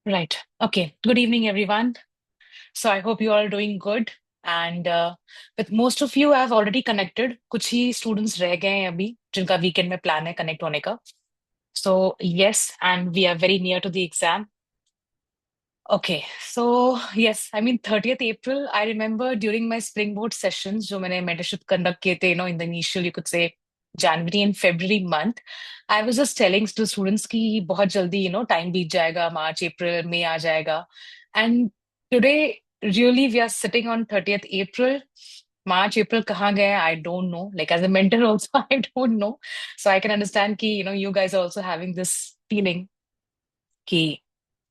Right. Okay. Good evening, everyone. So I hope you all are doing good. And with most of you, I've already connected. कुछ ही students रह गए हैं अभी जिनका weekend में plan है connect होने का. So yes, and we are very near to the exam. Okay. So yes, I mean 30th April. I remember during my springboard sessions, जो मैंने mentorship conduct किए थे, in the initial, you could say January and February month, I was just telling to students कि बहुत जल्दी time बीत जाएगा, March, April, May आ जाएगा. And today, really, we are sitting on 30th April. March, April कहाँ गए? I don't know. Like as a mentor also, I don't know. So I can understand कि you guys are also having this feeling कि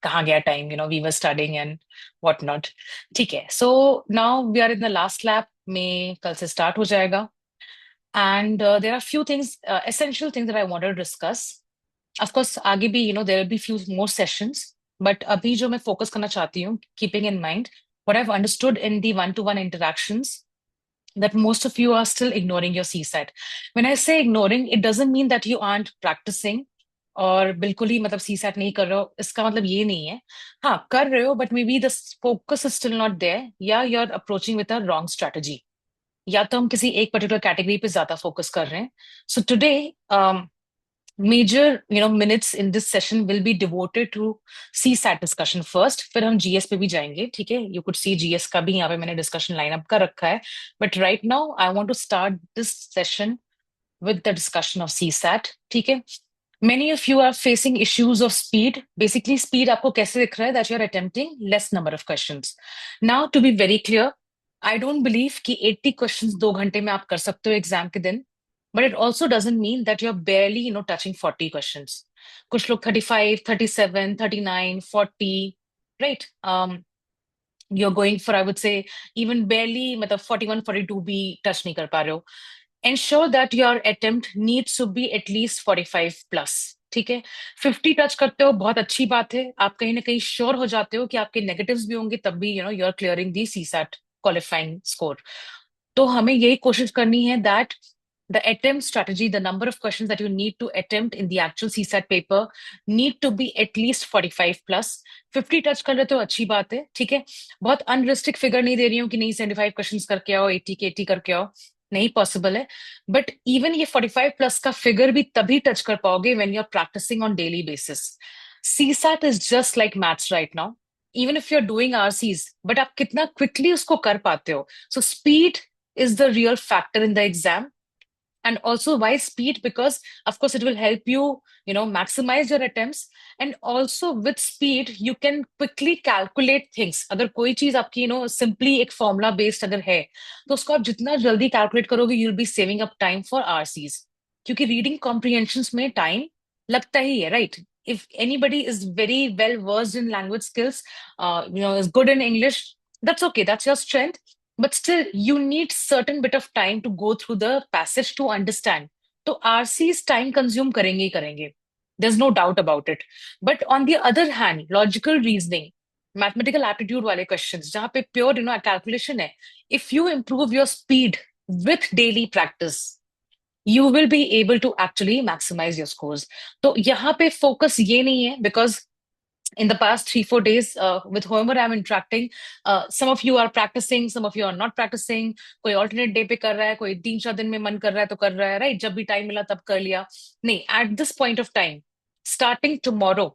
कहाँ गया time we were studying and what not. ठीक है. So now we are in the last lap में कल से start हो जाएगा. And there are few things essential things that I wanted to discuss. Of course आगे भी there will be few more sessions, but अभी जो मैं फोकस करना चाहती हूँ, keeping in mind what I have understood in the one to one interactions, that most of you are still ignoring your CSAT. When I say ignoring, it doesn't mean that you aren't practicing और बिल्कुल ही मतलब CSAT नहीं कर रहे हो, इसका मतलब ये नहीं है. हाँ, कर रहे हो, but maybe the focus is still not there, या you are approaching with a wrong strategy, या तो हम किसी एक पर्टिकुलर कैटेगरी पे ज्यादा फोकस कर रहे हैं. So today major minutes in this session will be devoted to CSAT discussion first. फिर हम GS पे भी जाएंगे. ठीक है. You could see GS का भी यहाँ पे मैंने discussion line up कर रखा है. But right now I want to start this session with the discussion of CSAT. ठीक है. Many of you are facing issues of speed. Basically, speed आपको कैसे दिख रहा है? That you are attempting less number of questions. Now, to be very clear, I don't believe कि 80 questions 2 घंटे में आप कर सकते हो एग्जाम के दिन. But it also doesn't mean that you're barely, touching 40 questions. कुछ लोग 35, 37, 39, 40, right? You're going for, I would say, even barely, मतलब 41, 42 भी touch नहीं कर पा रहे हो. Ensure that your attempt needs to be at least 45 plus. ठीक है. 50 टच करते हो, बहुत अच्छी बात है. आप कहीं ना कहीं श्योर हो जाते हो कि आपके नेगेटिव्स भी होंगे, तब भी you are clearing the CSAT qualifying score. तो हमें यही कोशिश करनी है that the attempt strategy, the number of questions that you need to attempt in the actual CSAT paper need to be at least 45 plus. 50 touch कर रहे तो अच्छी बात है. ठीक है. बहुत अनरिस्ट्रिक्ट फिगर नहीं दे रही हूँ कि नहीं 75 क्वेश्चंस करके आओ, 80 के 80 करके आओ. नहीं पॉसिबल है. बट इवन ये 45 प्लस का फिगर भी तभी टच कर पाओगे when you are practising on daily basis. CSAT is just like maths right now. Even if you are doing RCs, but आप कितना क्विकली उसको कर पाते हो. So speed is the real factor in the exam. And also why speed? Because of course it will help you maximize your attempts. And also with speed you can quickly calculate things. अगर कोई चीज आपकी simply एक formula based अगर है, तो उसको आप जितना जल्दी calculate करोगे, you'll be saving up time for RCs. क्योंकि reading comprehensions में time लगता ही है, right? If anybody is very well versed in language skills, is good in English, that's okay, that's your strength. But still you need certain bit of time to go through the passage to understand. तो RCs time consume करेंगे ही करेंगे. There's no doubt about it. But on the other hand, logical reasoning, mathematical aptitude वाले questions जहाँ पे pure calculation है, if you improve your speed with daily practice, you will be able to actually maximize your scores. तो यहाँ पे focus ये नहीं है, because in the past 3-4 days, with whoever I'm interacting, some of you are practicing, some of you are not practicing. कोई alternate day पे कर रहा है, कोई 3-4 दिन में मन कर रहा है तो कर रहा है, right? जब भी time मिला तब कर लिया. नहीं, at this point of time, starting tomorrow,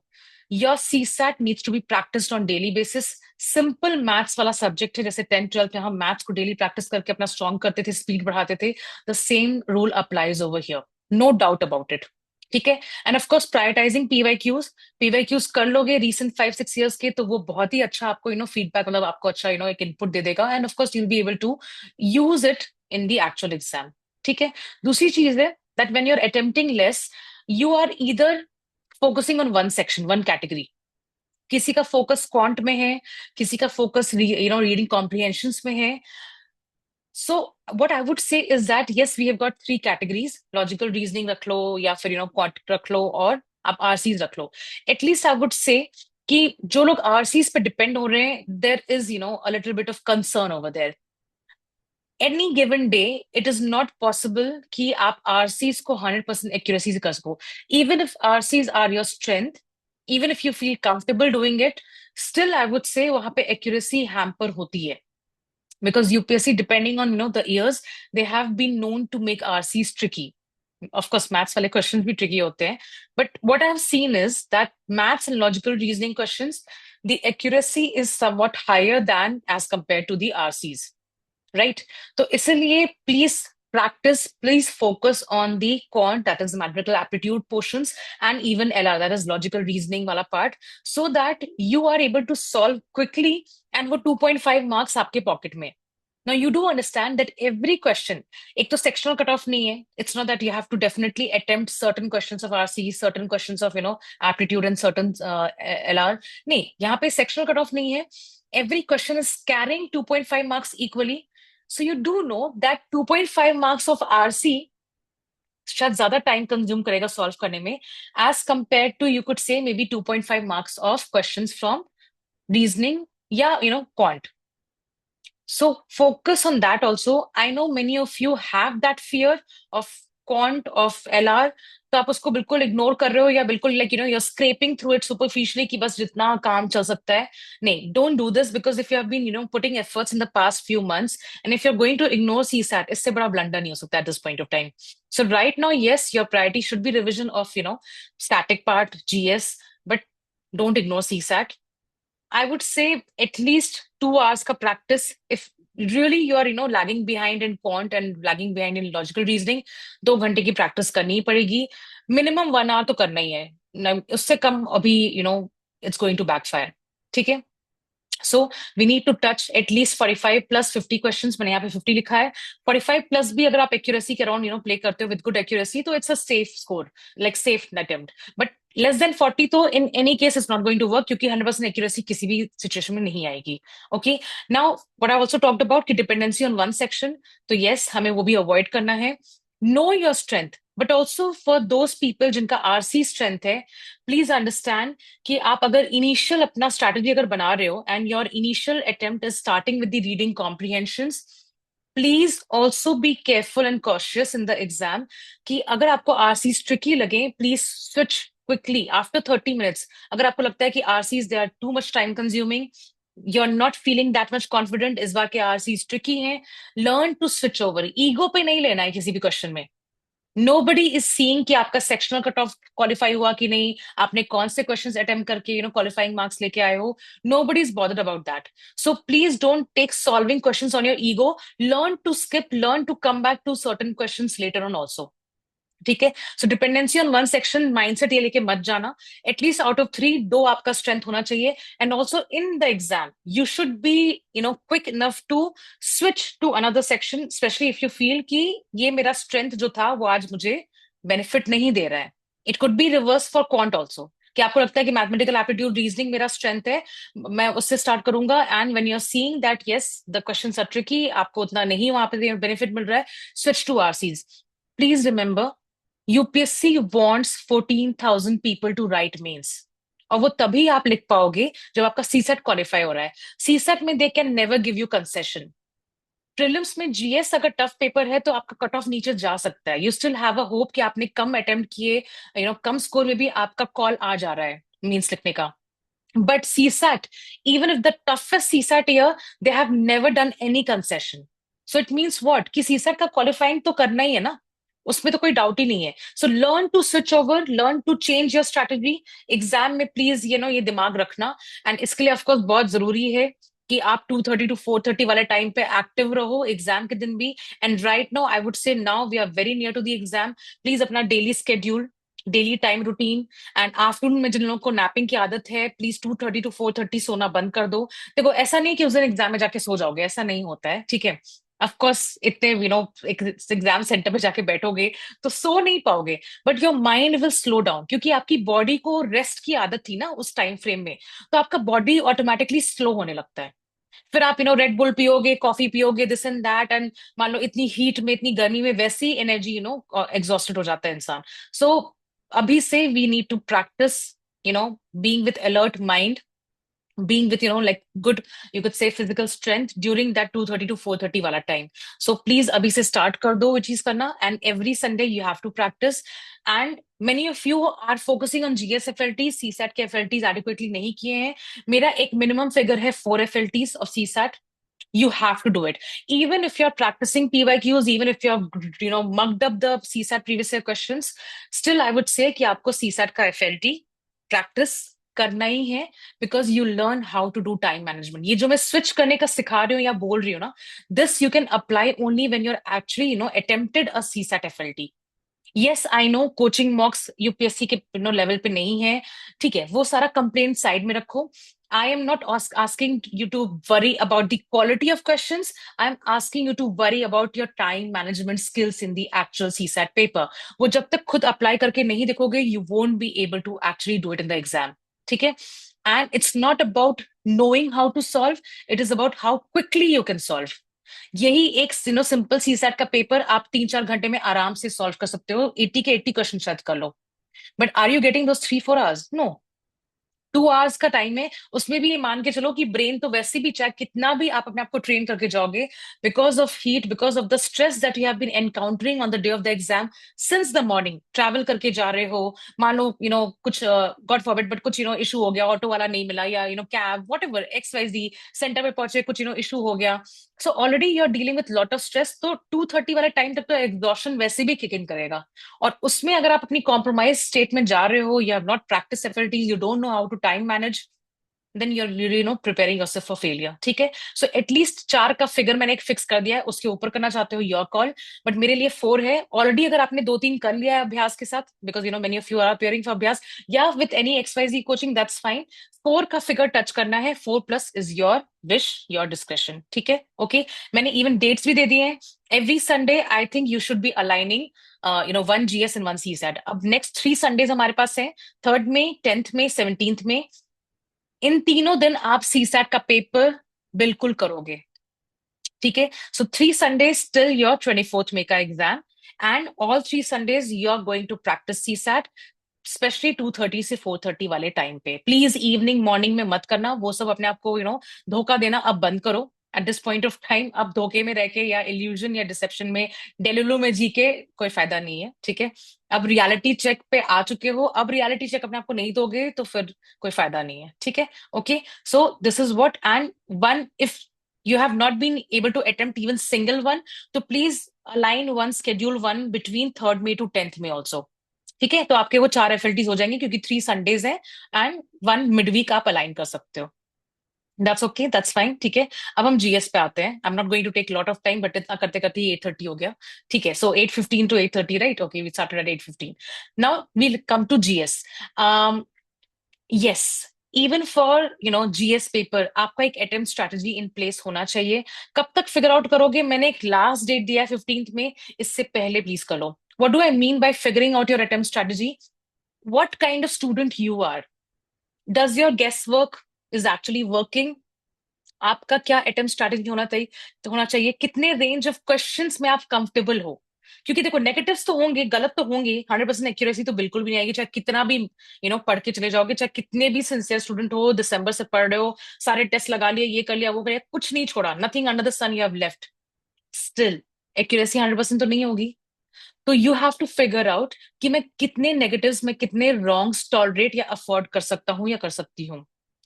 your CSAT needs to be practiced on daily basis. Simple maths वाला subject है, जैसे 10th 12th में हम maths को daily practice करके अपना strong करते थे, speed बढ़ाते थे. The same rule applies over here. No doubt about it. ठीक है. And of course prioritising PYQs कर लोगे रिसेंट 5-6 years के, तो वो बहुत ही अच्छा आपको फीडबैक, मतलब आपको अच्छा एक इनपुट दे देगा. And of course you will be able to use it in the actual exam. ठीक है. दूसरी चीज है that when you are attempting less, you are either focusing on one section, one category. किसी का फोकस क्वांट में है, किसी का फोकस रीडिंग कॉम्प्रिहेंशंस में है. So what I would say is that yes, we have got 3 categories: logical reasoning रख लो, या फिर quant रख लो, और आप RCs रख लो. At least I would say कि जो लोग RCs पे depend हो रहे हैं, there is a little bit of concern over there. Any given day, it is not possible कि आप RCs को 100% accuracy से कर सको. Even if RCs are your strength, even if you feel comfortable doing it, still I would say वहां पे accuracy hamper होती है. Because UPSC, depending on the years, they have been known to make RCs tricky. Of course, maths वाले questions भी tricky होते हैं. But what I've seen is that maths and logical reasoning questions, the accuracy is somewhat higher than as compared to the RCs. Right? तो इसलिए please focus on the quant, that is mathematical aptitude portions, and even LR, that is logical reasoning wala part, so that you are able to solve quickly and वो 2.5 marks आपके pocket में. Now you do understand that every question, एक तो sectional cutoff नहीं है. It's not that you have to definitely attempt certain questions of RC, certain questions of aptitude and certain LR. नहीं, यहाँ पे sectional cutoff नहीं है. Every question is carrying 2.5 marks equally. So you do know that 2.5 marks of RC शायद ज्यादा time consume करेगा solve करने में as compare to you could say maybe 2.5 marks of questions from reasoning या quant. So focus on that also. I know many of you have that fear of quant, of LR. तो आप उसको बिल्कुल ignore कर रहे हो या बिल्कुल you're scraping through it superficially कि बस जितना काम चल सकता है. नहीं, don't do this, because if you have been putting efforts in the past few months, and if you're going to ignore CSAT, इससे बड़ा blunder नहीं हो सकता at this point of time. So right now, yes, your priority should be revision of static part, GS, but don't ignore CSAT. I would say at least 2 hours ka practice. If really you are, lagging behind in quant and lagging behind in logical reasoning, 2 घंटे की practice करनी ही पड़ेगी. Minimum 1 hour तो करना ही है. उससे कम अभी, it's going to backfire. ठीक है? So we need to touch at least 45 plus 50 questions. मैंने यहाँ पे 50 लिखा है. 45 plus भी अगर आप accuracy के around, play करते हो with good accuracy, तो it's a safe score, like safe attempt. But less than 40 तो in any case it's not going to work, क्योंकि 100% accuracy किसी भी situation में नहीं आएगी. Okay. Now what I also talked about कि dependency on one section, तो yes, हमें वो भी avoid करना है. Know your strength, but also for those people जिनका RC strength है, please understand कि आप अगर इनिशियल अपना स्ट्रैटेजी अगर बना रहे हो and your initial attempt is starting with the reading comprehensions, please also be careful and cautious in the exam कि अगर आपको आरसी ट्रिकी लगे, please switch quickly after 30 minutes. अगर आपको लगता है कि RCs they are too much time consuming, you are not feeling that much confident, इस बार के आरसीज ट्रिकी हैं, learn to switch over. Ego पे नहीं लेना है किसी भी क्वेश्चन में. Nobody is seeing कि आपका सेक्शनल कट ऑफ क्वालिफाई हुआ कि नहीं, आपने कौन से क्वेश्चंस अटेम्प्ट करके क्वालिफाइंग मार्क्स लेके आए हो. Nobody is bothered about that. So please don't take solving questions on your ego. Learn to skip, learn to come back to certain questions later on also. ठीक है? So dependency on one section mindset ये लेके मत जाना. At least out of 3, 2 आपका strength होना चाहिए. And also in the exam you should be quick enough to switch to another section, specially if you feel कि ये मेरा स्ट्रेंथ जो था वो आज मुझे बेनिफिट नहीं दे रहा है. It could be reverse for quant also, कि आपको लगता है कि मैथमेटिकल एप्टीट्यूड रीजनिंग मेरा स्ट्रेंथ है, मैं उससे स्टार्ट करूंगा. And when you are seeing that yes the questions are tricky, आपको उतना नहीं वहां पे बेनिफिट मिल रहा है, switch to RCs. Please remember, UPSC wants 14,000 people to write mains. और वो तभी आप लिख पाओगे जब आपका सीसेट क्वालिफाई हो रहा है. सीसेट में they can never give you concession. Prelims में जीएस अगर टफ पेपर है तो आपका कट ऑफ नीचे जा सकता है. You still have a hope कि आपने कम अटेम्प्ट किए, कम स्कोर में भी आपका कॉल आ जा रहा है मीन्स लिखने का. But CSAT, even if the toughest CSAT year, they have never done any concession. So it means what? कि CSAT का qualifying तो करना ही है ना, उसमें तो कोई डाउट ही नहीं है. So learn to switch over, learn to change your strategy. Exam में प्लीज ये दिमाग रखना. एंड इसके लिए ऑफकोर्स बहुत जरूरी है कि आप 2:30 to 4:30 वाले टाइम पे एक्टिव रहो एग्जाम के दिन भी. And right now I would say now we are very near to the exam. Please अपना daily schedule, daily time routine, and afternoon में जिन लोगों को नैपिंग की आदत है, प्लीज 2:30 to 4:30 सोना बंद कर दो. देखो ऐसा नहीं कि उस दिन एग्जाम में जाके सो जाओगे, ऐसा नहीं होता है. ठीक है? ऑफ कोर्स इतने एग्जाम सेंटर पे जाके बैठोगे तो सो नहीं पाओगे, but your mind will slow down, क्योंकि आपकी बॉडी को रेस्ट की आदत थी ना उस टाइम फ्रेम में, तो आपका बॉडी ऑटोमेटिकली स्लो होने लगता है. फिर आप रेड बुल पियोगे, कॉफी पियोगे, दिस एंड दैट, एंड मान लो इतनी हीट में, इतनी गर्मी में वैसी एनर्जी एग्जॉस्टेड हो जाता है इंसान. सो अभी से we need to practise being with alert mind, being with like good, you could say, physical strength during that 2:30 to 4:30 wala time. So please abhi se start kar do wo cheez karna, and every Sunday you have to practice. And many of you are focusing on GSFLT, CSAT के FLTs adequately नहीं किए हैं. मेरा एक minimum figure है 4 FLTs of CSAT. You have to do it. Even if you're practicing PYQs, even if you're, mugged up the CSAT previous year questions, still I would say कि आपको CSAT का FLT practice करना ही है, because you learn how to do time management. ये जो मैं switch करने का सिखा रही हूँ या बोल रही हूँ ना, this you can apply only when you're actually, attempted a CSAT FLT. Yes I know coaching मॉक्स UPSC के लेवल पे नहीं है, ठीक है, वो सारा कंप्लेंट साइड में रखो. I am not asking you to worry about the quality of questions. I am asking you to worry about your time management skills in the actual CSAT paper. वो जब तक खुद अप्लाई करके नहीं देखोगे, you won't be able to actually do it in the exam. ठीक है. And it's not about knowing how to solve, it is about how quickly you can solve. यही एक सिंपल सीसैट का पेपर आप 3-4 घंटे में आराम से सॉल्व कर सकते हो. 80 के 80 क्वेश्चन शायद कर लो. But are you getting those 3-4 hours? No. 2 hours का टाइम है, उसमें भी ये मान के चलो कि ब्रेन तो वैसे भी, चाहे कितना भी आप अपने आप को ट्रेन करके जाओगे, because of heat, because of the stress that you have been encountering on the day of the exam since the morning, travel करके जा रहे हो, मान लो कुछ गॉड फॉरबिड बट कुछ इशू हो गया, ऑटो वाला नहीं मिला, या cab, whatever, XYZ, centre पे पहुंचे, कुछ इशू हो गया. So already you are dealing with lot of stress. तो 2:30 वाले टाइम तक तो एग्जॉशन वैसे भी किक इन करेगा. और उसमें अगर आप अपनी कॉम्प्रोमाइज स्टेट में जा रहे हो, you have not practice FLTs, you don't know how to time manage, then you're preparing yourself for failure. ठीक है. सो एटलीस्ट 4 का फिगर मैंने एक फिक्स कर दिया है, उसके ऊपर करना चाहते हो योर कॉल, बट मेरे लिए 4 है ऑलरेडी. अगर आपने 2-3 कर लिया है अभ्यास के साथ, because many of you are appearing for Abhyas या with any XYZ coaching, that's fine. 4 का फिगर टच करना है. 4+ is your wish, your discretion. ठीक है. ओके. मैंने इवन डेट्स भी दे दिए हैं. Every Sunday I think you should B aligning 1 GS and 1 CSAT. अब नेक्स्ट 3 संडेज हमारे पास है, 3rd में, 10th में, 17th में. इन तीनों दिन आप सीसैट का पेपर बिल्कुल करोगे. ठीक है. सो 3 संडेज टिल योर 24th में का exam, and all 3 Sundays you are going to practise CSAT, specially 2:30 से 4:30 वाले टाइम पे. प्लीज इवनिंग मॉर्निंग में मत करना. वो सब अपने आप को धोखा देना अब बंद करो. At this point of time अब धोखे में रह के या इल्यूजन या डिसेप्शन में, डेलुलू में जी के कोई फायदा नहीं है. ठीक है. अब रियलिटी चेक पे आ चुके हो, अब रियलिटी चेक अपने आप को नहीं दोगे तो फिर कोई फायदा नहीं है. ठीक है. Okay. So this is what. And one, if you have not been able to attempt even single one, तो please align one, schedule one between 3rd May to 10th May also. ठीक है. तो आपके वो 4 FLTs हो जाएंगे, क्योंकि 3 Sundays हैं एंड 1 मिडवीक आप अलाइन कर सकते हो. That's okay, that's fine. ठीक है. अब हम जीएस पे आते हैं. I am not going to take lot of time, but इतना करते करते 8:30 हो गया. ठीक है. So 8:15 to 8:30, right? Okay, we started at 8:15. Now we come to GS. Yes, even for GS paper आपका एक अटेम्प्ट स्ट्रैटेजी इन प्लेस होना चाहिए. कब तक फिगर आउट करोगे? मैंने एक लास्ट डेट दिया है 15th में, इससे पहले प्लीज कर लो. What do I mean by figuring out your attempt strategy? What kind of student you are? Does your guess work is actually working? आपका क्या अटेम्प्ट स्ट्रैटेजी होना चाहिए? कितने रेंज ऑफ क्वेश्चंस में आप कंफर्टेबल हो? क्योंकि देखो, नेगेटिव्स तो होंगे, गलत तो होंगे, 100% एक्यूरेसी तो बिल्कुल भी नहीं आएगी, चाहे कितना भी पढ़ के चले जाओगे, चाहे कितने भी सिंसियर स्टूडेंट हो, दिसंबर से पढ़ रहे हो, सारे टेस्ट लगा लिए, ये कर लिया, वो कर लिया, कुछ नहीं छोड़ा, nothing under the sun you have left, still accuracy 100% तो नहीं होगी. तो you have to figure out कि मैं कितने नेगेटिव्स में, कितने रॉन्ग्स टॉलरेट या अफोर्ड कर सकता हूँ या कर सकती हूँ.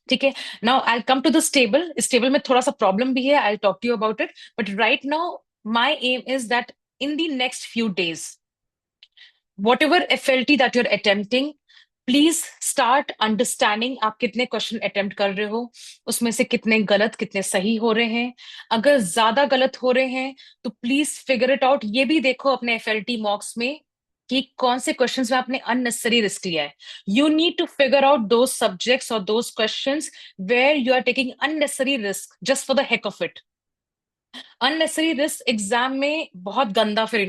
ठीक है. Now I come to this table. इस टेबल में थोड़ा सा प्रॉब्लम भी है, I talk to you about it, but right now my aim is that in the next few days, whatever FLT that you're attempting, please start understanding आप कितने question attempt कर रहे हो, उसमें से कितने गलत, कितने सही हो रहे हैं. अगर ज्यादा गलत हो रहे हैं तो प्लीज फिगर इट आउट. ये भी देखो अपने FLT मॉक्स में कि कौन से क्वेश्चंस में आपने अननेसेसरी रिस्क लिया है. You need to figure out those subjects और those questions where you are taking unnecessary risk just for the heck of it. Unnecessary risk exam में बहुत गंदा, फिर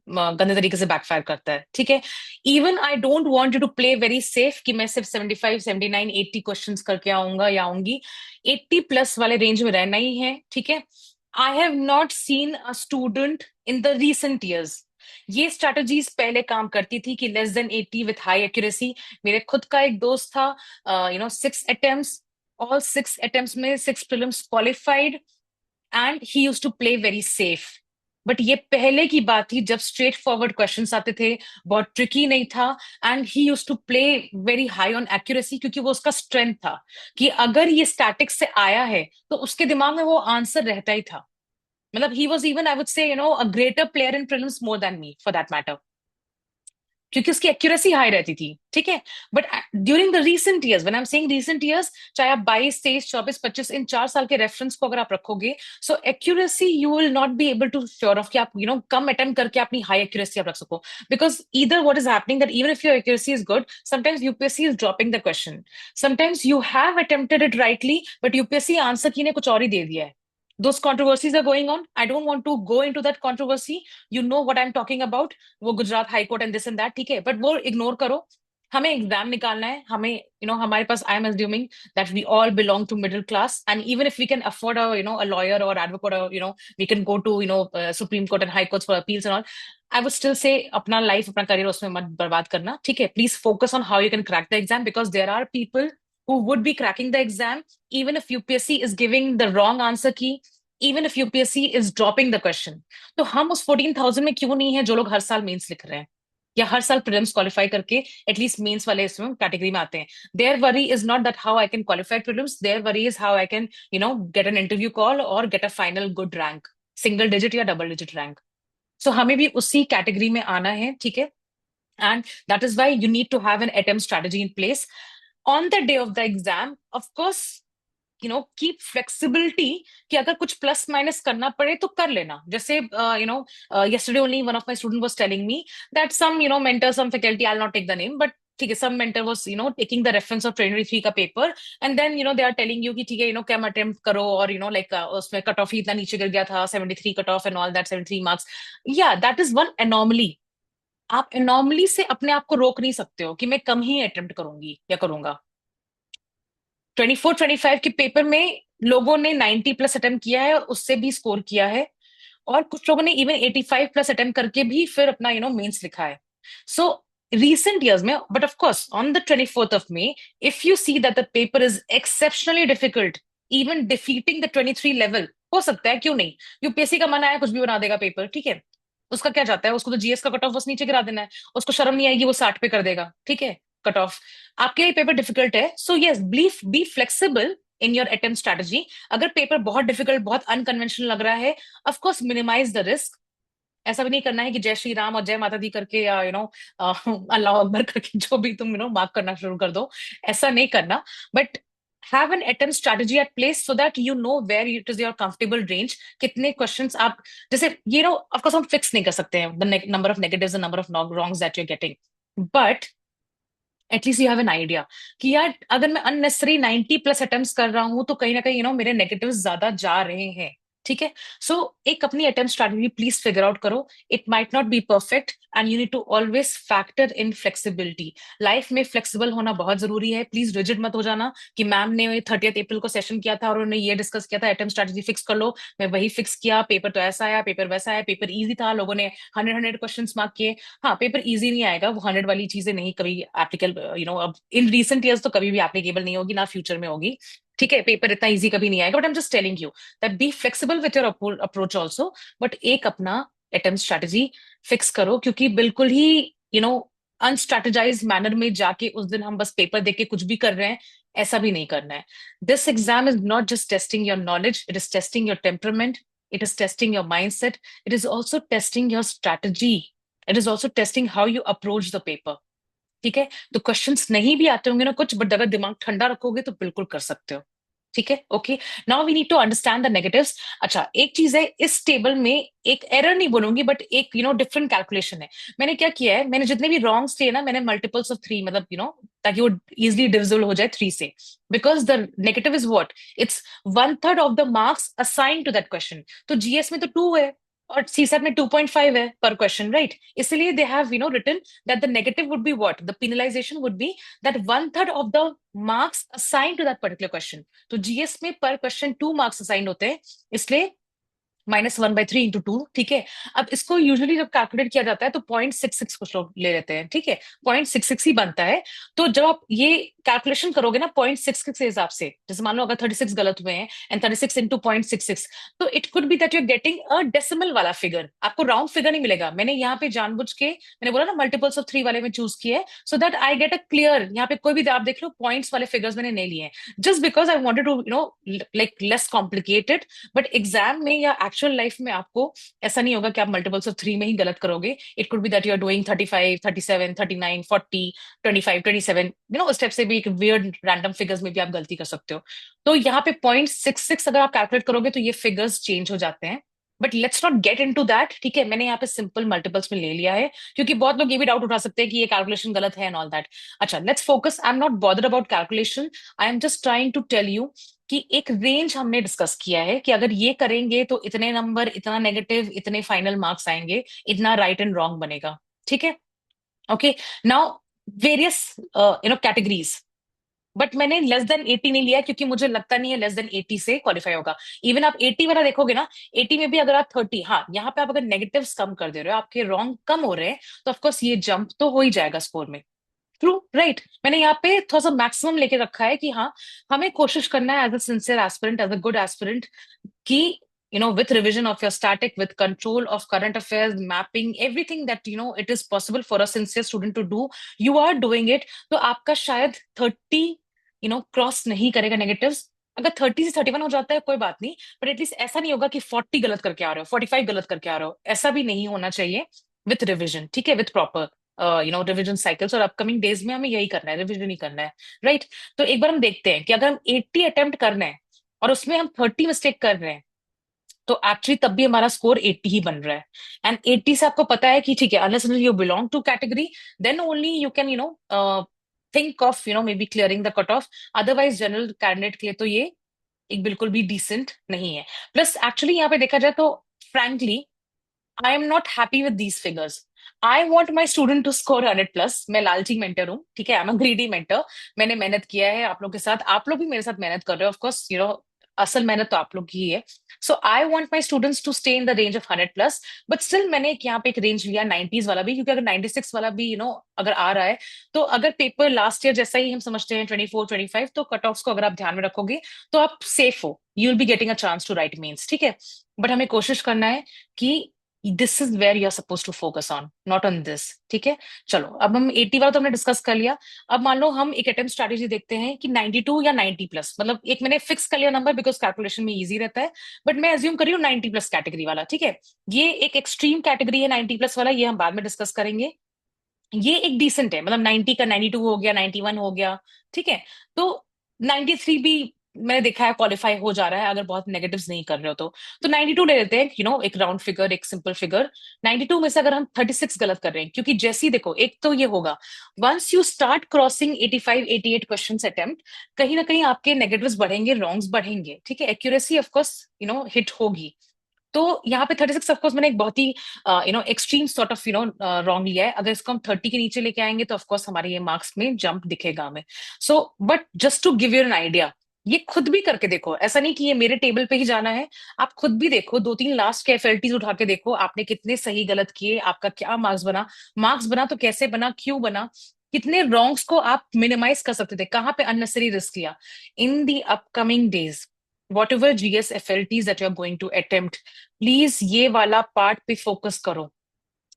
गंदे तरीके से बैकफायर करता है. ठीक है. Even I don't want you to play very safe कि मैं सिर्फ 75, 79, 80 क्वेश्चंस करके आऊंगा या आऊंगी. 80+ वाले रेंज में रहना ही है. ठीक है. I have not seen a student in the recent years ये स्ट्रैटेजीज पहले काम करती थी कि less than 80 with high accuracy. मेरे खुद का एक दोस्त था, 6 अटेम्प्ट्स, ऑल 6 अटेम्प्ट्स में 6 prelims qualified, and he used to play very safe. But ये पहले की बात थी जब स्ट्रेट फॉरवर्ड क्वेश्चंस आते थे, बहुत ट्रिकी नहीं था, and he used to play very high on accuracy, क्योंकि वो उसका स्ट्रेंथ था कि अगर ये स्टैटिक से आया है तो उसके दिमाग में वो आंसर रहता ही था। मतलब he was even, I would से, a greater player in prelims more than me for that matter, क्योंकि उसकी एक्यूरेसी हाई रहती थी। ठीक है। But during the recent years, when I am saying recent years, चाहे आप 22, 23, 24, 25, इन 4 साल के रेफरेंस को अगर आप रखोगे, so accuracy you will not be able to sure of कि आप कम अटेम्प्ट करके अपनी हाई एक्यूरेसी आप रख सको। Because either what is happening that even if your accuracy is good, sometimes UPSC is dropping the question, sometimes you have attempted it rightly but UPSC answer की ने कुछ और ही दे दिया है। Those controversies are going on. I don't want to go into that controversy. You know what I'm talking about. वो Gujarat high court and this and that, ठीक है, but वो इग्नोर करो। हमें एग्जाम निकालना है, हमें हमारे पास, I am assuming that we all belong to middle class, and even if we can afford a lawyer or advocate, or we can go to Supreme Court and High Courts for appeals and all, I would still say अपना life, अपना career उसमें मत बर्बाद करना, ठीक है। Please focus on how you can crack the exam, because there are people who would be cracking the exam even if UPSC is giving the wrong answer key, even if UPSC is dropping the question। तो हम उस 14,000 में क्यों नहीं है जो लोग हर साल मेंस लिख रहे हैं या हर साल प्रीलिम्स क्वालिफाई करके एटलीस्ट मेंस वाले इसमें कैटेगरी में आते हैं। Their worry is not that how I can qualify prelims, their worry is how I can get an interview call और get a final good rank, single digit या double digit rank. So हमें भी उसी category में आना है, ठीक है। And that is why you need to have an attempt strategy in place on the day of the exam. Of course, keep flexibility कि अगर कुछ प्लस माइनस करना पड़े तो कर लेना। जैसे yesterday only one of my student was telling me that some mentor, some faculty, I'll not take the name, but ठीक है, some mentor was taking the reference of 2023 का paper, and then they are telling you कि ठीक है कम attempt करो, और like उसमें cut off ही इतना नीचे गिर गया था, 73 cut off and all that, 73 marks. या दैट इज वन एनॉमली। आप एनॉमली से अपने आप को रोक नहीं सकते हो कि मैं कम ही अटेम्प्ट करूंगी या करूंगा। 24-25 के पेपर में लोगों ने 90 प्लस अटेम्प्ट किया है और उससे भी स्कोर किया है, और कुछ लोगों ने इवन 85 प्लस अटेम्प्ट करके भी फिर अपना मेंस लिखा है। सो recent years में, but of course on the 24th of May, if you see that the paper is exceptionally difficult, even defeating the 23 level, हो सकता है, क्यों नहीं। यूपीएससी का मन आया कुछ भी बना देगा पेपर, ठीक है। उसका क्या जाता है, उसको तो जीएस का कट ऑफ बस नीचे गिरा देना है, उसको शर्म नहीं आएगी, वो 60 पे कर देगा, ठीक है, कट ऑफ। आपके लिए पेपर डिफिकल्ट है, so yes, be flexible in your attempt strategy. अगर पेपर बहुत डिफिकल्ट, बहुत अनकन्वेंशनल लग रहा है, of course minimise the risk. ऐसा भी नहीं करना है कि जय श्री राम और जय माता दी करके या अल्लाह अकबर करके जो भी तुम मार्क करना शुरू कर दो, ऐसा नहीं करना। But have an attempt strategy at place so that you know where it is your comfortable range, कितने क्वेश्चंस आप, जैसे ऑफ कोर्स हम फिक्स नहीं कर सकते हैं the number of negatives, the number of wrongs that you are getting, but at least you have an idea कि यार अगर मैं अननेसेसरी 90 प्लस अटेम्प्ट्स कर रहा हूं तो कहीं ना कहीं मेरे नेगेटिव्स ज्यादा जा रहे हैं, ठीक है। सो एक अपनी attempt strategy please figure out करो। It might not be perfect and you need to always factor in flexibility. Life में फ्लेक्सिबल होना बहुत जरूरी है। प्लीज रिजिड मत हो जाना कि मैम ने 30 अप्रैल को सेशन किया था और उन्होंने ये डिस्कस किया था, अटेम्प्ट स्ट्रैटेजी फिक्स कर लो, मैं वही फिक्स किया, पेपर तो ऐसा आया, पेपर वैसा आया, पेपर इजी था, लोगों ने 100 क्वेश्चन मार्क किए। हाँ, पेपर इजी नहीं आएगा, वो 100 वाली चीजें नहीं कभी एप्लीकेबल, अब इन रिसेंट ईयर्स तो कभी भी एप्लीकेबल नहीं होगी, ना फ्यूचर में होगी, ठीक है। पेपर इतना इजी कभी नहीं आएगा, but I am just telling you that be flexible with your approach also, but एक अपना अटेम्प्ट स्ट्रैटेजी फिक्स करो, क्योंकि बिल्कुल ही अनस्ट्रेटेजाइज मैनर में जाके उस दिन हम बस पेपर देके कुछ भी कर रहे हैं, ऐसा भी नहीं करना है। This exam is not just testing your knowledge, it is testing your temperament, it is testing your mindset, it is also testing your strategy, it is also testing how you approach the paper, ठीक है। तो questions नहीं भी आते होंगे ना कुछ, but अगर दिमाग ठंडा रखोगे तो बिल्कुल कर सकते हो, ठीक है। Okay, now we need to understand the negatives. अच्छा, एक चीज है, इस टेबल में एक एरर नहीं बोलूंगी, बट एक डिफरेंट कैलकुलेशन है। मैंने क्या किया है, मैंने जितने भी रॉन्ग्स थे ना, मैंने मल्टीपल्स ऑफ 3, मतलब ताकि वो इजिली डिविजिबल हो जाए 3 से, because the negative is what, it's 1/3 of the marks assign to that question. तो जीएस में तो 2 है और सीसैट में 2.5 है पर क्वेश्चन, राइट। इसलिए they have written that the negative would be what, the penalisation would be that 1/3 of the marks assign to that particular question. तो जीएस में पर क्वेश्चन 2 मार्क्स असाइन होते हैं, इसलिए -1/3 इंटू 2, ठीक है। अब इसको यूजुअली जब कैलकुलेट किया जाता है तो 0.66 कुछ लोग ले लेते हैं, ठीक है, 0.66 ही बनता है। तो जब आप ये कैलकुलेशन करोगे ना 0.66 के हिसाब से, जैसे मान लो अगर 36 गलत हुए हैं एंड 36 इंटू 0.66, तो it could be that you are getting a decimal वाला फिगर, आपको राउंड फिगर नहीं मिलेगा। मैंने यहाँ पे जानबूझ के, मैंने बोला ना मल्टीपल्स ऑफ 3 वाले में चूज किया है, so that I get a clear, यहाँ पे कोई भी आप देख लो पॉइंट्स वाले फिगर्स मैंने नहीं लिए हैं, just because I wanted to like less complicated. But exam में या एक्चुअल लाइफ में आपको ऐसा नहीं होगा कि आप मल्टीपल्स ऑफ 3 में ही गलत करोगे। It could be that you are doing 35, 37, 39, 40, 25, 27, उस टाइप से भी एक वियर्ड रैंडम फिगर्स में भी आप गलती कर सकते हो। तो यहाँ पे 0.66 अगर आप कैलकुलेट करोगे तो ये फिगर्स चेंज हो जाते हैं। But let's not get into that, ठीक है, मैंने यहाँ पे सिंपल मल्टीपल्स में ले लिया है, क्योंकि बहुत लोग ये भी डाउट उठा सकते हैं कि ये कैलकुलेशन गलत है एंड ऑल दैट। अच्छा, let's focus, I am not bothered about calculation, I am just trying to tell you कि एक रेंज हमने डिस्कस किया है कि अगर ये करेंगे तो इतने नंबर, इतना नेगेटिव, इतने फाइनल मार्क्स आएंगे, इतना राइट एंड रॉन्ग बनेगा, ठीक है। Okay, now various categories, but मैंने लेस देन 80 नहीं लिया क्योंकि मुझे लगता नहीं है लेस देन 80 से क्वालिफाई होगा। इवन आप 80 वाला देखोगे ना, 80 में भी अगर आप 30, हाँ यहाँ पे आप अगर नेगेटिव्स कम कर दे रहे हो, आपके रॉन्ग कम हो रहे हैं, तो ऑफकोर्स ये जंप तो हो ही जाएगा स्कोर में। ट्रू, राइट, मैंने यहाँ पे थोड़ा सा मैक्सिमम लेके रखा है कि हाँ, हमें कोशिश करना है as a sincere aspirant, as a good aspirant, कि with revision of your static, with control of current affairs, mapping, everything that it is possible for a sincere student to do, you are doing it। तो आपका शायद 30 cross नहीं करेगा negatives. अगर 30 से 31 हो जाता है कोई बात नहीं, बट एटलीस्ट ऐसा नहीं होगा कि 40 गलत करके आ रहे हो, 45 गलत करके आ रहे हो, ऐसा भी नहीं होना चाहिए। विथ रिविजन, ठीक है, विथ प्रॉपर रिविजन साइकिल्स, और अपकमिंग डेज में हमें यही करना है, रिविजन ही करना है, राइट। तो एक बार हम देखते हैं कि अगर हम 80 अटेम्प्ट कर रहे हैं और उसमें हम 30 मिस्टेक कर रहे हैं, तो एक्चुअली तब भी हमारा स्कोर 80 ही बन रहा है। एंड 80 से आपको पता है कि ठीक है, unless you belong to category, then only you can think of maybe clearing the cut off. Otherwise general candidate के लिए तो ये एक बिल्कुल भी डिसेंट नहीं है। प्लस एक्चुअली यहाँ पे देखा जाए तो frankly I am not happy with these figures. I want my student to score 100+। मैं लालची मेंटर हूँ, ठीक है, I am a greedy mentor. मैंने मेहनत किया है आप लोग के साथ, आप लोग भी मेरे साथ मेहनत कर रहे हो, ऑफकोर्स असल मेहनत तो आप लोग की ही है। So I want my students to stay in the range of 100+। But still मैंने यहाँ पे एक रेंज लिया 90s वाला भी, क्योंकि अगर 96 वाला भी अगर आ रहा है, तो अगर पेपर लास्ट ईयर जैसा ही हम समझते हैं 24, 25, तो कट ऑफ्स को अगर आप ध्यान में रखोगे तो आप सेफ हो, you will be getting a chance to write mains, ठीक है। बट हमें कोशिश करना है कि this is where you are suppose to focus on, not on this, ठीक है। चलो, अब हम 80 वाला तो हमने डिस्कस कर लिया। अब मान लो हम एक अटेम्प्ट स्ट्रैटेजी देखते हैं कि 92 या 90+, मतलब एक मैंने फिक्स कर लिया नंबर बिकॉज कैलकुलेशन में इजी रहता है, बट मैं एज्यूम कर रही हूँ 90+ कैटेगरी वाला, ठीक है। ये एक एक्सट्रीम कैटेगरी है 90+ वाला, ये हम बाद में डिस्कस करेंगे। ये एक डिसेंट है, मतलब 90 का 92 हो गया, 91 हो गया, ठीक है। तो 93 भी मैंने देखा है क्वालिफाई हो जा रहा है अगर बहुत नेगेटिव्स नहीं कर रहे हो तो 92 ले लेते हैं, एक राउंड फिगर, एक सिंपल फिगर। 92 में से अगर हम 36 गलत कर रहे हैं, क्योंकि जैसे ही देखो, एक तो ये होगा, once you start crossing 85, 88 question attempt, कहीं ना कहीं आपके नेगेटिव्स बढ़ेंगे, रॉन्ग्स बढ़ेंगे, ठीक है, एक्यूरेसी ऑफकोर्स हिट होगी। तो यहाँ पे 36 ऑफकोर्स मैंने एक बहुत ही एक्सट्रीम सॉर्ट ऑफ रॉन्ग लिया है। अगर इसको हम 30 के नीचे लेके आएंगे तो ऑफकोर्स हमारे ये मार्क्स में जंप दिखेगा हमें। So but just to give you an idea, ये खुद भी करके देखो, ऐसा नहीं कि ये मेरे टेबल पे ही जाना है, आप खुद भी देखो, 2-3 लास्ट के एफएलटीज उठा के देखो, आपने कितने सही गलत किए, आपका क्या मार्क्स बना, मार्क्स बना तो कैसे बना, क्यों बना, कितने रॉन्ग्स को आप मिनिमाइज कर सकते थे, कहाँ पे अननेसेसरी रिस्क लिया। In the upcoming days, whatever GS FLTs that you're going to attempt, please ये वाला पार्ट पे फोकस करो।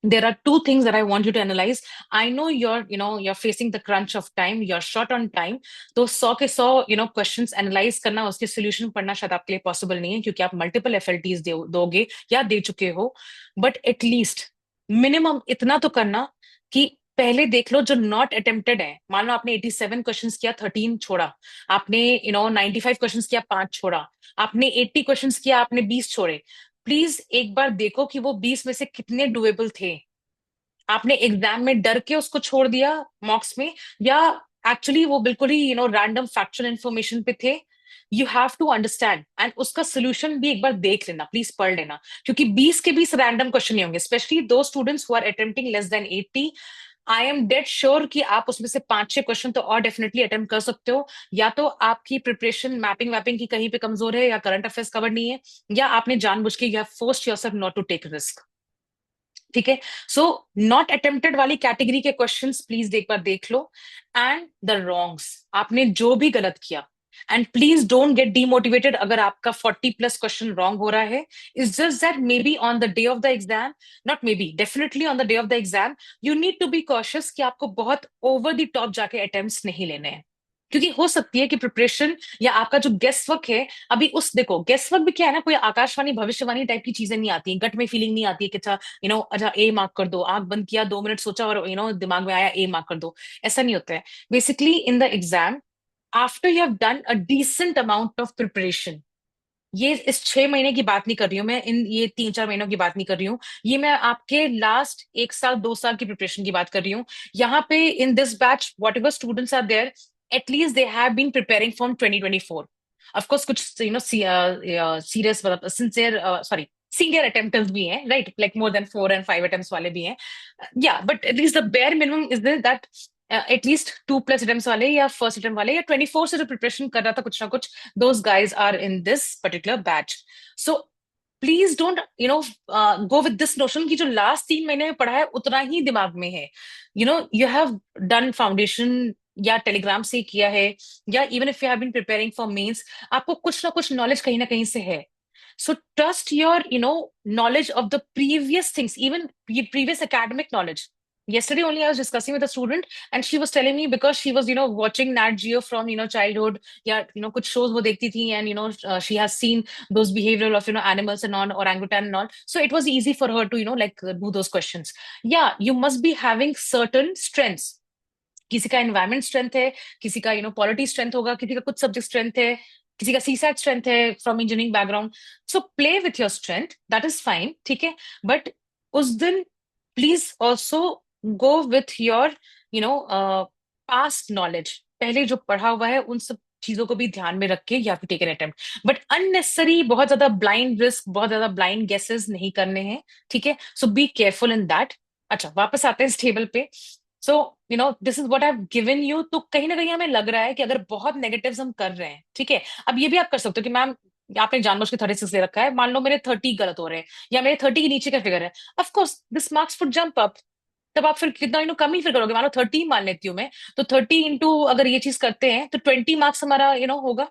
There are two things that I want you to analyze. I know you're facing the crunch of time, you're short on time, तो 100 के 100 questions analyse करना, उसके solution पढ़ना शायद आपके लिए पॉसिबल नहीं है, क्योंकि आप मल्टीपल एफएलटीज दोगे या दे चुके हो। बट एटलीस्ट मिनिमम इतना तो करना कि पहले देख लो जो नॉट अटेम्प्टेड है। मान लो आपने 87 क्वेश्चंस किया, 13 छोड़ा, आपने 95 क्वेश्चंस किया, 5 छोड़ा, आपने 80 क्वेश्चंस किया, आपने 20 छोड़े। प्लीज एक बार देखो कि वो 20 में से कितने डुएबल थे। आपने एग्जाम में डर के उसको छोड़ दिया मॉक्स में, या एक्चुअली वो बिल्कुल ही रैंडम फैक्चुअल इंफॉर्मेशन पे थे। You have to understand, and उसका सोल्यूशन भी एक बार देख लेना, प्लीज पढ़ लेना, क्योंकि 20 के 20 रैंडम क्वेश्चन नहीं होंगे, स्पेशली दो students who are attempting less than 80। I am dead sure कि आप उसमें से 5-6 क्वेश्चन तो और डेफिनेटली अटेम्प्ट कर सकते हो। या तो आपकी प्रिपरेशन मैपिंग वैपिंग की कहीं पे कमजोर है, या करंट अफेयर्स कवर नहीं है, या आपने जानबूझ के you have forced yourself not to take risk. ठीक है। सो नॉट अटेम्प्टेड वाली कैटेगरी के क्वेश्चंस प्लीज एक बार देख लो। एंड द रॉन्ग्स, आपने जो भी गलत किया, and please don't get demotivated अगर आपका 40+ क्वेश्चन रॉन्ग हो रहा है। It's just that may be on the day of the exam, not may be, definitely on the day of the exam, you need to be cautious कि आपको बहुत over the top जाके attempts नहीं लेने हैं। क्योंकि हो सकती है कि प्रिपरेशन या आपका जो गेस वर्क है, अभी उस देखो गेस वर्क भी क्या है ना, कोई आकाशवाणी भविष्यवाणी टाइप की चीजें नहीं आती, गट में फीलिंग नहीं आती है कि अच्छा अच्छा ए मार्क कर दो, आंख बंद किया 2 मिनट सोचा और दिमाग में आया ए मार्क कर दो। ऐसा नहीं होता है। Basically in the exam, after you have done a decent amount of preparation, ये इस 6 महीने की बात नहीं कर रही हूँ मैं, इन ये 3-4 महीनों की बात नहीं कर रही हूँ, ये मैं आपके लास्ट 1 साल 2 साल की प्रिपरेशन की बात कर रही हूँ। यहाँ पे in this batch whatever students are there, at least they have been preparing from 2024। Of course कुछ सीरियस मतलब सिंसियर, सॉरी, सीनियर अटेम्प्टर्स भी हैं, right, like more than 4 and 5 attempts वाले भी हैं। या but at least the bare minimum is that at least 2+ attempts वाले या फर्स्ट अटेम्प्ट वाले या 24 से जो प्रिपरेशन कर रहा था कुछ ना कुछ, those guys are in this particular batch. So please don't go with this notion कि जो लास्ट 3 महीने में पढ़ा है उतना ही दिमाग में है। You have done foundation या टेलीग्राम से किया है, या even if you have been preparing for mains, आपको कुछ ना कुछ नॉलेज कहीं ना कहीं से है। So trust your knowledge of the previous things, even previous academic knowledge. Yesterday only I was discussing with a student, and she was telling me, because she was watching Nat Geo from childhood, yeah, kuch shows wo dekhti thi, and she has seen those behavioral of animals and all, orangutan and all, so it was easy for her to like do those questions. Yeah, you must be having certain strengths. किसी का environment strength है, किसी का polity strength होगा, किसी का कुछ subject strength है, किसी का सीसैट स्ट्रेंथ है from engineering background. So play with your strength, that is fine, ठीक है। बट उस दिन please also go with your past knowledge, पहले जो पढ़ा हुआ है उन सब चीजों को भी ध्यान में रख के या फिर take an attempt. But unnecessary बहुत ज्यादा ब्लाइंड रिस्क, बहुत ज्यादा ब्लाइंड गेसेस नहीं करने हैं, ठीक है। सो बी केयरफुल इन दैट। अच्छा, वापस आते हैं इस टेबल पे। So this is what I have given you. तो कहीं ना कहीं हमें लग रहा है कि अगर बहुत नेगेटिव्स हम कर रहे हैं, ठीक है, अब ये भी आप कर सकते हो कि मैम आपने जानबूझ के 36 दे रखा है, मान लो मेरे 30 गलत हो रहे हैं, या मेरे 30 के नीचे का फिगर है, of course this marks would jump up. तब आप फिर कितना कम ही फिर करोगे, मान लो 30 मान लेती हूँ मैं, तो 30 इंटू अगर ये चीज करते हैं तो 20 मार्क्स हमारा होगा,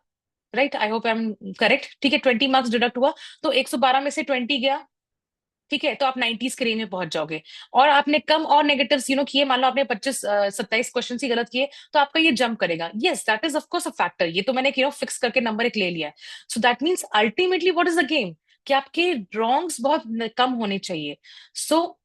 right. I hope I am correct, ठीक है। 20 मार्क्स डिडक्ट हुआ, तो 112 में से 20 गया, ठीक है, तो आप 90s के रेंज में पहुंच जाओगे। और आपने कम और नेगेटिव्स किए, मान लो आपने 25-27 क्वेश्चन ही गलत किए, तो आपका ये जंप करेगा। Yes, that is of course a factor, ये तो मैंने फिक्स करके नंबर एक ले लिया है। So that means ultimately what is the game, कि आपके रॉन्ग्स बहुत कम होने चाहिए। So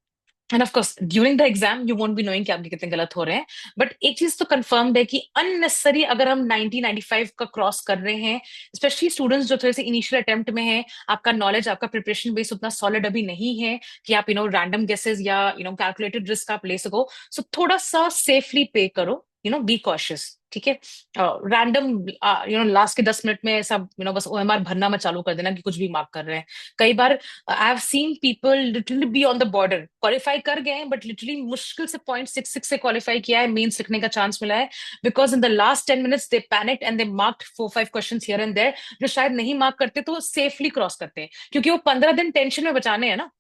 and of course during the exam you won't be knowing कि आपके कितने गलत हो रहे हैं। बट एक चीज तो कंफर्म्ड है कि अननेसेसरी अगर हम 90-95 का क्रॉस कर रहे हैं, स्पेशली स्टूडेंट्स जो थोड़े से इनिशियल अटेम्प्ट में है, आपका नॉलेज, आपका प्रिपरेशन बेस उतना सॉलिड अभी नहीं है कि आप रैंडम गेसेस या कैलकुलेटेड रिस्क आप ले सको। सो थोड़ा सा सेफली पे करो, बी कॉशियस, ठीक है। रैंडम लास्ट के 10 मिनट में ऐसा बस ओएमआर भरना मत चालू कर देना कि कुछ भी मार्क कर रहे हैं। कई बार I have seen people literally be on the border, qualify कर गए हैं बट लिटरली मुश्किल से 0.66 से क्वालिफाई किया है, मेंस लिखने का चांस मिला है, because in the last 10 minutes they panic and they marked 4-5 question here and there, जो शायद नहीं मार्क करते तो सेफली क्रॉस करते हैं, क्योंकि वो 15 दिन टेंशन में बचाने हैं ना।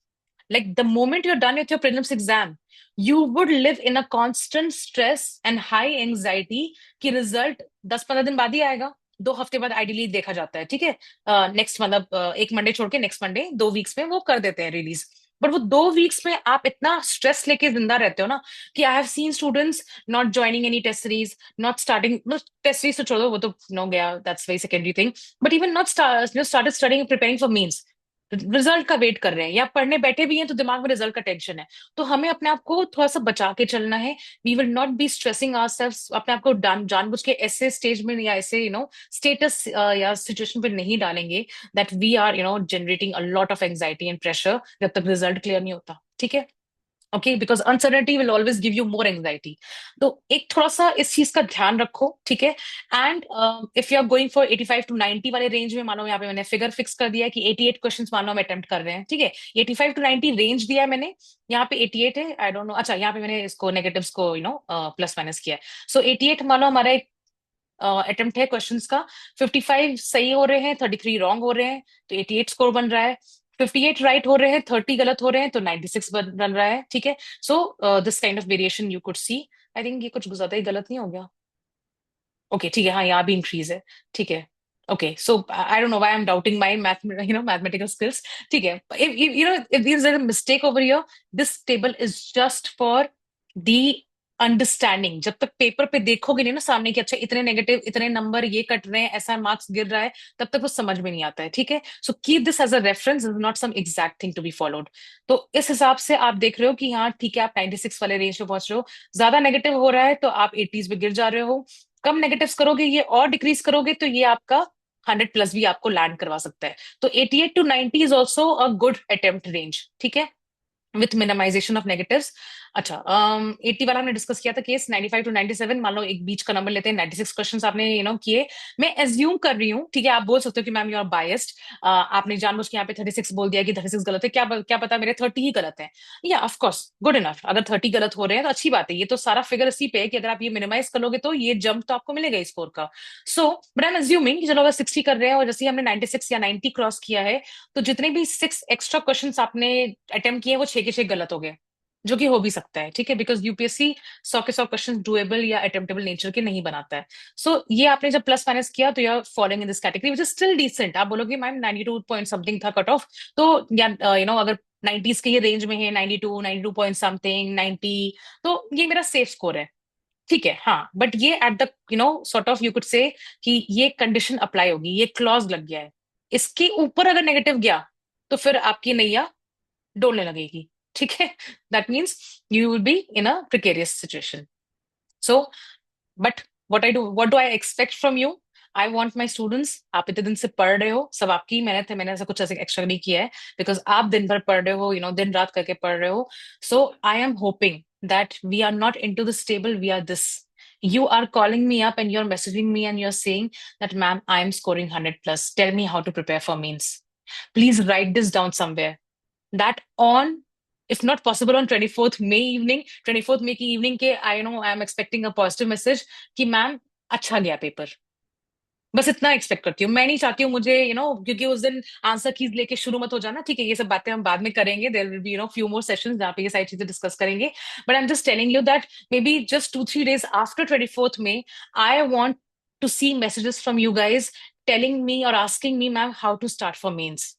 Like the moment you're done with your prelims exam, you would live in a constant stress and high anxiety कि रिजल्ट 10-15 दिन बाद ही आएगा, 2 हफ्ते बाद आइडियली देखा जाता है, ठीक है। नेक्स्ट मतलब एक मंडे छोड़ के नेक्स्ट मंडे, 2 वीक्स में वो कर देते हैं रिलीज। बट वो 2 वीक्स में आप इतना स्ट्रेस लेके जिंदा रहते हो ना, कि I have seen students not joining any test series, not starting, test series तो छोड़ो, वो तो नो गया, that's very secondary thing, but even not started studying preparing for mains, result का वेट कर रहे हैं, या पढ़ने बैठे भी हैं तो दिमाग में रिजल्ट का टेंशन है। तो हमें अपने आप को थोड़ा सा बचा के चलना है। We will not be stressing ourselves, अपने आप को जानबूझ के ऐसे स्टेज में या ऐसे स्टेटस या सिचुएशन पे नहीं डालेंगे that we are generating a lot of anxiety and pressure जब तक रिजल्ट क्लियर नहीं होता, ठीक है। Okay, because uncertainty will always give you more anxiety. तो एक थोड़ा सा इस चीज का ध्यान रखो, ठीक है। And if you are going for 85 to 90 वाले रेंज में, मानो यहाँ पे मैंने फिगर फिक्स कर दिया है कि 88 क्वेश्चंस मानो हम अटेम्प्ट कर रहे हैं, ठीक है। 85 टू 90 रेंज दिया है मैंने, यहाँ पे 88 है, आई डोंट नो, अच्छा यहाँ पे मैंने इसको नेगेटिव्स को प्लस माइनस किया है। सो 88 मानो हमारा एक अटेम्प्ट है क्वेश्चंस का। 55 सही हो रहे हैं, 33 रॉन्ग हो रहे हैं, तो 88 स्कोर बन रहा है। 58 राइट हो रहे हैं, 30 गलत हो रहे हैं, तो 96 बन रहा है, ठीक है। So this kind of variation you could see. I think ये कुछ ज्यादा ही गलत नहीं हो गया। ओके, ठीक है, हाँ यहाँ भी इंक्रीज है, ठीक है। Okay, so I don't know why I am doubting my mathematical skills, ठीक है। If there is a mistake over here, this table is just for the understanding. जब तक पेपर पे देखोगे नहीं ना सामने कि अच्छा इतने नेगेटिव, इतने नंबर ये कट रहे हैं, ऐसा मार्क्स गिर रहा है, तब तक वो समझ में नहीं आता है, ठीक है। So keep this as a reference, is not some exact thing to be followed. तो इस हिसाब से आप देख रहे हो कि हाँ ठीक है, आप 96 वाले रेंज पे पहुंच रहे हो। ज्यादा नेगेटिव हो रहा है तो आप 80s पे गिर जा रहे हो। कम नेगेटिव्स करोगे ये और डिक्रीज करोगे तो ये आपका 100 प्लस भी आपको लैंड करवा सकता है। तो 88 to 90 is also a good attempt range, ठीक है, विथ मिनिमाइजेशन ऑफ नेगेटिव्स। अच्छा, 80 वाला हमने डिस्कस किया था केस। 95 टू 97, मान लो एक बीच का नंबर लेते हैं, 96 क्वेश्चंस आपने किए। मैं एज्यूम कर रही हूँ, ठीक है, आप बोल सकते हो कि मैम यू आर बायस्ड, आपने जानबूझ के यहाँ पे 36 बोल दिया कि 36 गलत है, क्या पता मेरे 30 ही गलत है। या ऑफ कोर्स गुड इनफ, अगर 30 गलत हो रहे हैं तो अच्छी बात है, ये तो सारा फिगर इसी पे है कि अगर आप ये मिनिमाइज कर लोगे तो ये जंप तो आपको मिलेगा स्कोर का। So but I am assuming कि चलो अगर 60 कर रहे हैं और जैसे ही हमने 96 या 90 क्रॉस किया है, तो जितने भी 6 एक्स्ट्रा क्वेश्चंस आपने अटेम्प्ट किए वो 6 के 6 गलत हो गए, जो कि हो भी सकता है, ठीक है, बिकॉज यूपीएससी 100 के 100 क्वेश्चन डुएबल या अटेम्प्टेबल नेचर के नहीं बनाता है। सो ये आपने जब प्लस माइनस किया तो you are following in this category which is still decent. आप बोलोगे मैम 92 पॉइंट समथिंग था कट ऑफ, तो या अगर 90s के ये रेंज में है, 92 92 पॉइंट समथिंग 90, तो ये मेरा सेफ स्कोर है, ठीक है। हाँ, बट ये at the sort of you could से कि ये कंडीशन अप्लाई होगी, ये क्लॉज लग गया है। इसके ऊपर अगर नेगेटिव गया तो फिर आपकी नैया डोलने लगेगी, ठीक है। That means you will be in a precarious situation. So but what do I expect from you? I want my students, आप इतने दिन से पढ़ रहे हो, सब आपकी मेहनत है, मैंने ऐसा कुछ ऐसे एक्स्ट्रा नहीं किया है, बिकॉज आप दिन भर पढ़ रहे हो, दिन रात करके पढ़ रहे हो। So I am hoping that we are not into this table, we are this. You are calling me up and you're messaging me and you're saying that, ma'am, I am scoring 100 plus. Tell me how to prepare for means. Please write this down somewhere. That on, if not possible on 24th May evening, 24th May की evening के, I know I am expecting a positive message कि ma'am अच्छा गया paper. बस इतना expect करती हूँ, मैं नहीं चाहती हूँ मुझे क्योंकि उस दिन आंसर कीज लेके शुरू मत हो जाना, ठीक है। ये सब बातें हम बाद में करेंगे, there will be few more sessions जहाँ पे ये सारी चीजें डिस्कस करेंगे। But I am just telling you that may be just 2-3 days after 24th May, I want to see messages from you guys telling me और asking me, ma'am how to start for mains.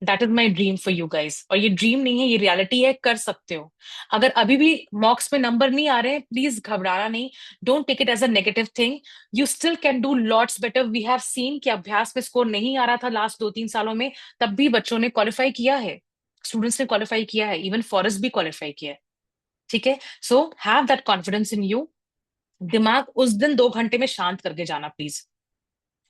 That is my dream for you guys. और ये dream नहीं है, ये reality है, कर सकते हो। अगर अभी भी मॉक्स में नंबर नहीं आ रहे, प्लीज घबराना नहीं, don't take it as a negative thing. You still can do lots better. We have seen कि अभ्यास में स्कोर नहीं आ रहा था लास्ट 2-3 सालों में, तब भी बच्चों ने क्वालिफाई किया है, स्टूडेंट्स ने क्वालिफाई किया है, इवन फॉरेस्ट भी क्वालिफाई किया है, ठीक है। So have that confidence in you. दिमाग उस दिन 2 घंटे में शांत करके जाना प्लीज,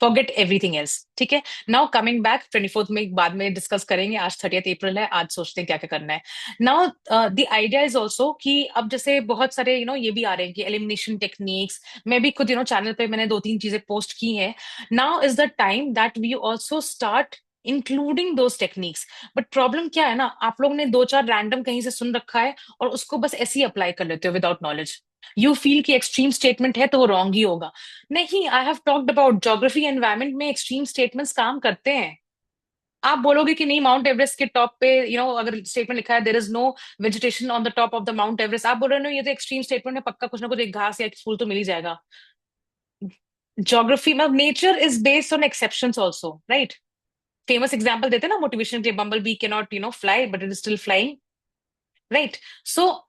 फॉरगेट एवरीथिंग एल्स, ठीक है। नाउ कमिंग बैक, 24th में बाद में डिस्कस करेंगे, आज 30th April है, आज सोचते हैं क्या क्या करना है। Now the idea is also कि अब जैसे बहुत सारे ये भी आ रहे हैं कि एलिमिनेशन टेक्निक्स, मैं भी खुद चैनल पे मैंने 2-3 चीजें पोस्ट की हैं। Now is the time that we also start including those techniques. But problem क्या है ना, आप लोग ने 2-4 रैंडम कहीं से सुन रखा है और उसको बस ऐसे ही अप्लाई कर लेते हो विदाउट नॉलेज। यू फील कि एक्सट्रीम स्टेटमेंट है तो वो रॉन्ग ही होगा। नहीं, I have talked about geography environment में एक्सट्रीम स्टेटमेंट्स काम करते हैं। आप बोलोगे कि नहीं, माउंट एवरेस्ट के टॉप पे अगर स्टेटमेंट लिखा है there is no vegetation on the top of the mount Everest, आप बोल रहे हो ये तो एक्सट्रीम स्टेटमेंट है, पक्का कुछ ना कुछ एक घास या एक फूल तो मिल ही जाएगा। ज्योग्राफी में nature is based on exceptions also, right. Famous example देते हैं ना मोटिवेशन के, bumble bee can not fly but it is still flying, right. So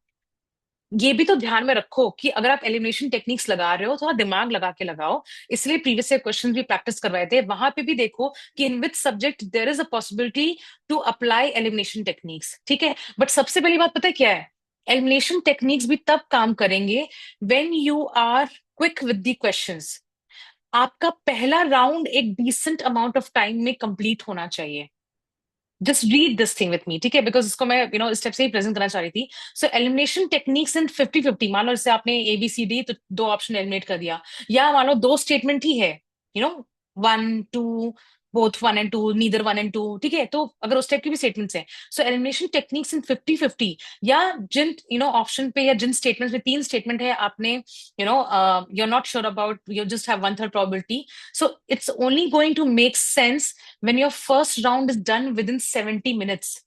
ये भी तो ध्यान में रखो कि अगर आप एलिमिनेशन टेक्निक्स लगा रहे हो थोड़ा दिमाग लगा के लगाओ। इसलिए प्रीवियस ईयर क्वेश्चन भी प्रैक्टिस करवाए थे, वहां पे भी देखो कि in which subject there is a possibility to apply elimination techniques, ठीक है। बट सबसे पहली बात पता है क्या है, एलिमिनेशन टेक्निक्स भी तब काम करेंगे when you are quick with the questions. आपका पहला राउंड एक डिसेंट अमाउंट ऑफ टाइम में कंप्लीट होना चाहिए। Just read this thing with me, ठीक है, बिकॉज इसको मैं स्टेप से ही प्रेजेंट करना चाह रही थी. सो एलिमिनेशन टेक्निक्स इन 50-50. मान लो जैसे आपने ABCD तो दो ऑप्शन एलिमिनेट कर दिया, या मान लो दो स्टेटमेंट ही है, you know 1 2, both 1 and 2, neither 1 and 2, ठीक है, तो अगर उस टाइप की भी स्टेटमेंट्स हैं, सो एलिमिनेशन टेक्निक्स इन 50-50. या जिन ऑप्शन पे या जिन स्टेटमेंट्स में तीन स्टेटमेंट है, आपने you are not sure about, you just have 1/3 probability, so it's only going to make sense when your first round is done within 70 minutes.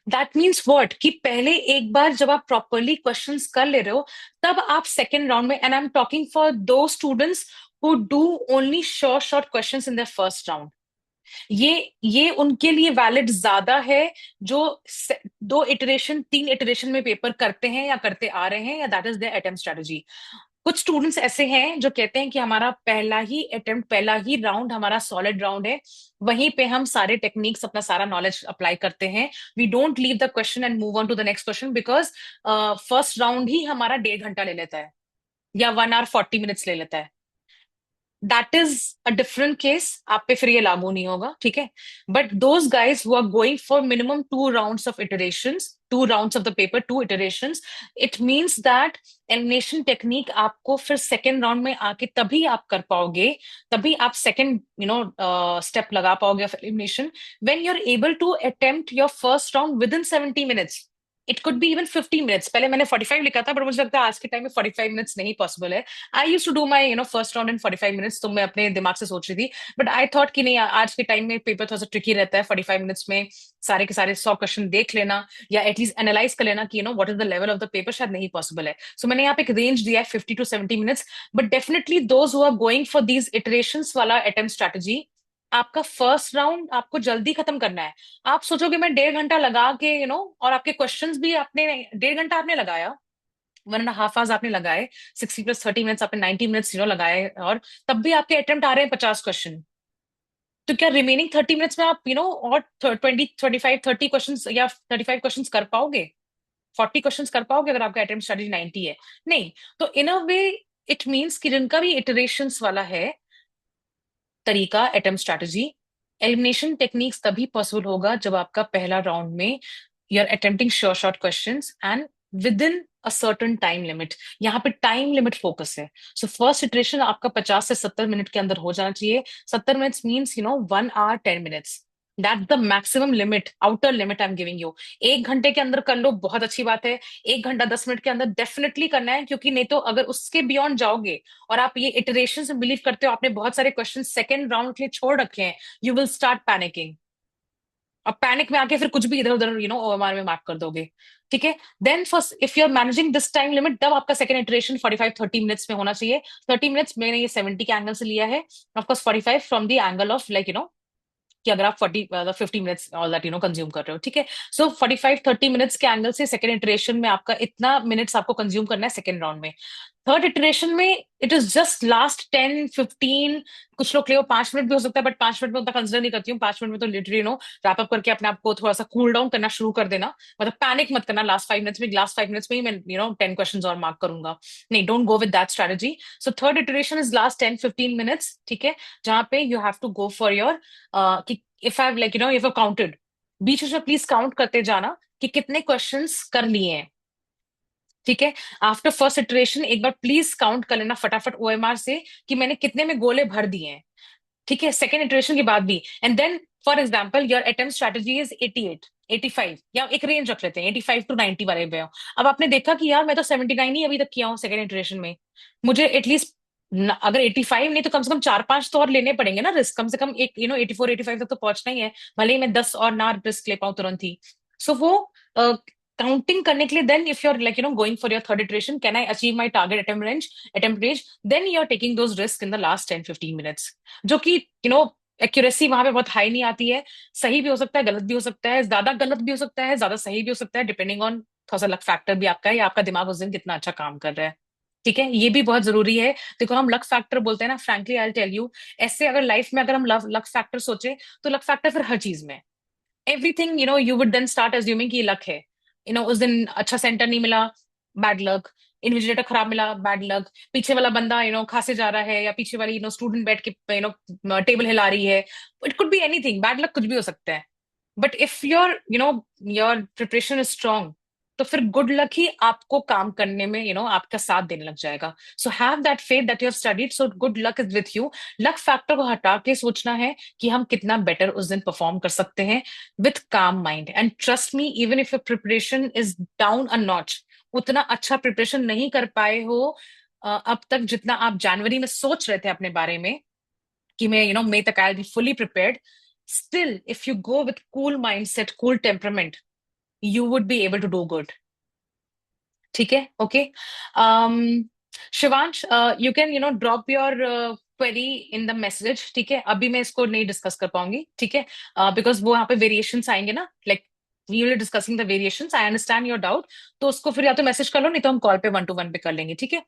That means what, कि पहले एक बार जब आप प्रॉपरली क्वेश्चंस कर ले रहे हो, तब आप सेकेंड राउंड में, and I am talking for दो students who do only short short questions in their first round. ये उनके लिए वैलिड ज्यादा है, जो दो इटरेशन तीन इटरेशन में पेपर करते हैं या करते आ रहे हैं, या that is there attempt strategy. कुछ स्टूडेंट्स ऐसे हैं जो कहते हैं कि हमारा पहला ही अटेम्प्ट, पहला ही राउंड हमारा सॉलिड राउंड है, वहीं पे हम सारे टेक्निक्स, अपना सारा नॉलेज अप्लाई करते हैं. We don't leave the question and move on to the next question, because first round ही हमारा 1.5 घंटा ले लेता है, या 1 hour 40 minutes ले लेता है. That is a different case, आप पे फिर ये लागू नहीं होगा, ठीक है. But those guys who are going for minimum 2 rounds of iterations, 2 rounds of the paper, 2 iterations, it means that elimination technique आपको फिर सेकेंड राउंड में आके तभी आप कर पाओगे, तभी आप सेकेंड स्टेप लगा पाओगे of elimination, when you are able to attempt your first round within 70 minutes. It could be even 50 minutes. पहले मैंने 45 लिखा था, बट मुझे लगता है आज के टाइम में 45 minutes नहीं पॉसिबल है. I use to do my first round in 45 minutes, तो मैं अपने दिमाग से सोच रही थी. बट आई थॉट कि नहीं, आज के टाइम में पेपर थोड़ा सा ट्रिकी रहता है, 45 minutes में सारे के सारे 100 क्वेश्चन देख लेना, या एटलीस्ट एनालाइज कर लेना कि what is the level of the paper, शायद नहीं पॉसिबल है. सो मैंने यहाँ पे एक रेंज दिया है 50 to 70 minutes. But definitely those who are going for these iterations वाला अटेम्प्ट स्ट्रैटेजी, आपका फर्स्ट राउंड आपको जल्दी खत्म करना है. आप सोचोगे मैं 1.5 घंटा लगा के और आपके क्वेश्चंस भी आपने 1.5 घंटा आपने लगाया, 1.5 hours आपने लगाए, 60 + 30 minutes आपने 90 minutes लगाए, और तब भी आपके अटेम्प्ट आ रहे हैं 50 क्वेश्चन. तो क्या रिमेनिंग 30 minutes में आप और 20 25 30 क्वेश्चन या 35 क्वेश्चन कर पाओगे? 40 क्वेश्चन कर पाओगे अगर आपका अटेम्प्ट स्ट्रेटजी 90 है? नहीं. तो इन अ वे इट मीन्स कि जिनका भी इटरेशंस वाला है तरीका अटेम्प्ट स्ट्रैटेजी, एलिमिनेशन टेक्निक्स तभी पॉसिबल होगा जब आपका पहला राउंड में you are attempting sure short questions and within a certain time limit. यहाँ पे टाइम लिमिट फोकस है. सो फर्स्ट इटरेशन आपका 50 से 70 मिनट के अंदर हो जाना चाहिए. 70 minutes means 1 hour 10 minutes. That the maximum limit, outer limit I am giving you. 1 घंटे के अंदर कर लो, बहुत अच्छी बात है. 1 घंटा 10 मिनट के अंदर डेफिनेटली करना है, क्योंकि नहीं तो अगर उसके बियॉन्ड जाओगे और आप ये इटरेशन से बिलीव करते हो, आपने बहुत सारे क्वेश्चन सेकेंड राउंड के लिए छोड़ रखे हैं, यू विल स्टार्ट पैनिकिंग. अब पैनिक में आके फिर कुछ भी इधर उधर ओएमआर में मार्क कर दोगे, ठीक है. Then first if you are managing this time limit, तब आपका सेकंड इटरेशन 45-30 मिनट्स में होना चाहिए. 30 मिनट्स मैंने ये 70 के एंगल से लिया है, of course 45 from the angle of कि अगर आप 50 मिनट्स ऑल दैट कंज्यूम कर रहे हो, ठीक है. सो 45-30 मिनट्स के एंगल से सेकंड इटरेशन में आपका इतना मिनट्स आपको कंज्यूम करना है सेकंड राउंड में. थर्ड इटरेशन में इट इज जस्ट लास्ट 10-15, कुछ लोग ले 5 मिनट भी हो सकता है, बट 5 मिनट में उतना कंसिडर नहीं करती हूँ. 5 मिनट में तो लिटरली रैप अप करके अपने आप को थोड़ा सा कूल डाउन करना शुरू कर देना. मतलब पैनिक मत करना लास्ट 5 मिनट्स में, लास्ट 5 मिनट्स में ही मैं 10 क्वेश्चन और मार्क करूंगा. नहीं, don't go with that strategy. So third iteration is last 10-15 minutes, ठीक है, जहां पे you have to go for your if I if I counted, बीच में प्लीज काउंट करते जाना कि कितने क्वेश्चंस कर लिए हैं, ठीक है. आफ्टर फर्स्ट इटरेशन एक बार प्लीज काउंट कर लेना फटाफट ओएमआर से कि मैंने कितने में गोले भर दिए हैं, ठीक है, सेकेंड इटरेशन के बाद भी. And then for example your attempt strategy is 88, 85, या एक रेंज रख लेते हैं 85 to 90 वाले पे. अब आपने देखा कि यार मैं तो 79 ही अभी तक किया हूँ सेकेंड इटरेशन में, मुझे एटलीस्ट अगर 85 नहीं तो कम से कम 4-5 तो और लेने पड़ेंगे ना रिस्क, कम से कम एक 84-85 तक तो पहुंचना ही है, भले ही मैं 10 और ना रिस्क ले पाऊं तुरंत ही. सो वो काउंटिंग करने के लिए, then if you are going for your third iteration, can I achieve my target attempt range, then you are taking those risk in the last 10-15 minutes. जो कि एक्यूरेसी वहां पे बहुत हाई नहीं आती है. सही भी हो सकता है, गलत भी हो सकता है, ज्यादा गलत भी हो सकता है, ज्यादा सही भी हो सकता है, डिपेंडिंग ऑन थोड़ा सा लक फैक्टर भी आपका है, या आपका दिमाग उस दिन कितना अच्छा काम कर रहा है, ठीक है. ये भी बहुत जरूरी है. देखो हम लक फैक्टर बोलते हैं ना, फ्रैंकली आई टेल यू, ऐसे अगर लाइफ में अगर हम लक फैक्टर सोचे, तो लक फैक्टर फिर हर चीज में, everything you would then start assuming कि लक है. उस दिन अच्छा सेंटर नहीं मिला, बैड लक, इन्विजिलेटर खराब मिला, बैड लक, पीछे वाला बंदा खांसे जा रहा है, या पीछे वाली स्टूडेंट बैठ के टेबल हिला रही है, it could be anything, bad luck कुछ भी हो सकता है। But if your preparation is strong, तो फिर गुड लक ही आपको काम करने में आपका साथ देने लग जाएगा। So have that faith that you have studied, so good luck is with you. Luck factor को हटा के सोचना है कि हम कितना बेटर उस दिन परफॉर्म कर सकते हैं विथ काम mind. And trust me, even if your preparation is down a notch, उतना अच्छा प्रिपरेशन नहीं कर पाए हो अब तक जितना आप जनवरी में सोच रहे थे अपने बारे में कि मैं मई तक I be fully prepared, still if you go with cool mindset, cool temperament, you would be able to do good. ठीक है, okay. Shivansh, you can drop your query in the message, ठीक है? अभी मैं इसको नहीं डिस्कस कर पाऊंगी, ठीक है? बिकॉज वो यहाँ पे वेरिएशंस आएंगे ना, like we will discussing the variations, I understand your doubt. तो उसको फिर या तो मैसेज कर लो, नहीं तो हम कॉल पे 1 to 1 पे कर लेंगे, ठीक है?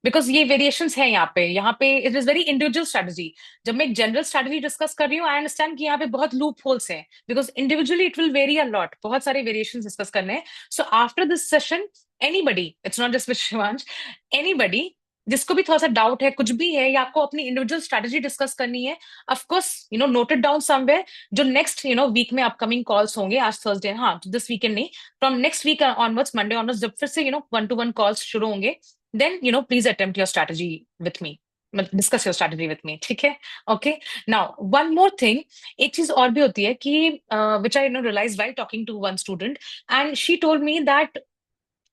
बिकॉज ये वेरिएशंस है यहाँ पे it is very individual strategy. जब मैं एक जनरल स्ट्रेटजी डिस्कस कर रही हूँ, आई अंडरस्टैंड कि यहाँ पे बहुत लूप होल्स हैं, because individually it will very a lot, बहुत सारे वेरिएशंस डिस्कस करने हैं। So after this session, anybody, it's not just with Shivansh, anybody जिसको भी थोड़ा सा डाउट है, कुछ भी है, या आपको अपनी इंडिविजुअल स्ट्रेटजी डिस्कस करनी है, of course note it down somewhere. जो नेक्स्ट वीक में अपकमिंग कॉल्स होंगे, आज थर्सडे, हाँ, दिस वीकेंड नहीं, from next week onwards, Monday onwards, जब फिर से 1 to 1 कॉल्स शुरू होंगे, then please attempt your strategy with me, discuss your strategy with me, ठीक है? Okay, now one more thing, एक चीज और भी होती है कि which I realized while talking to one student, and she told me that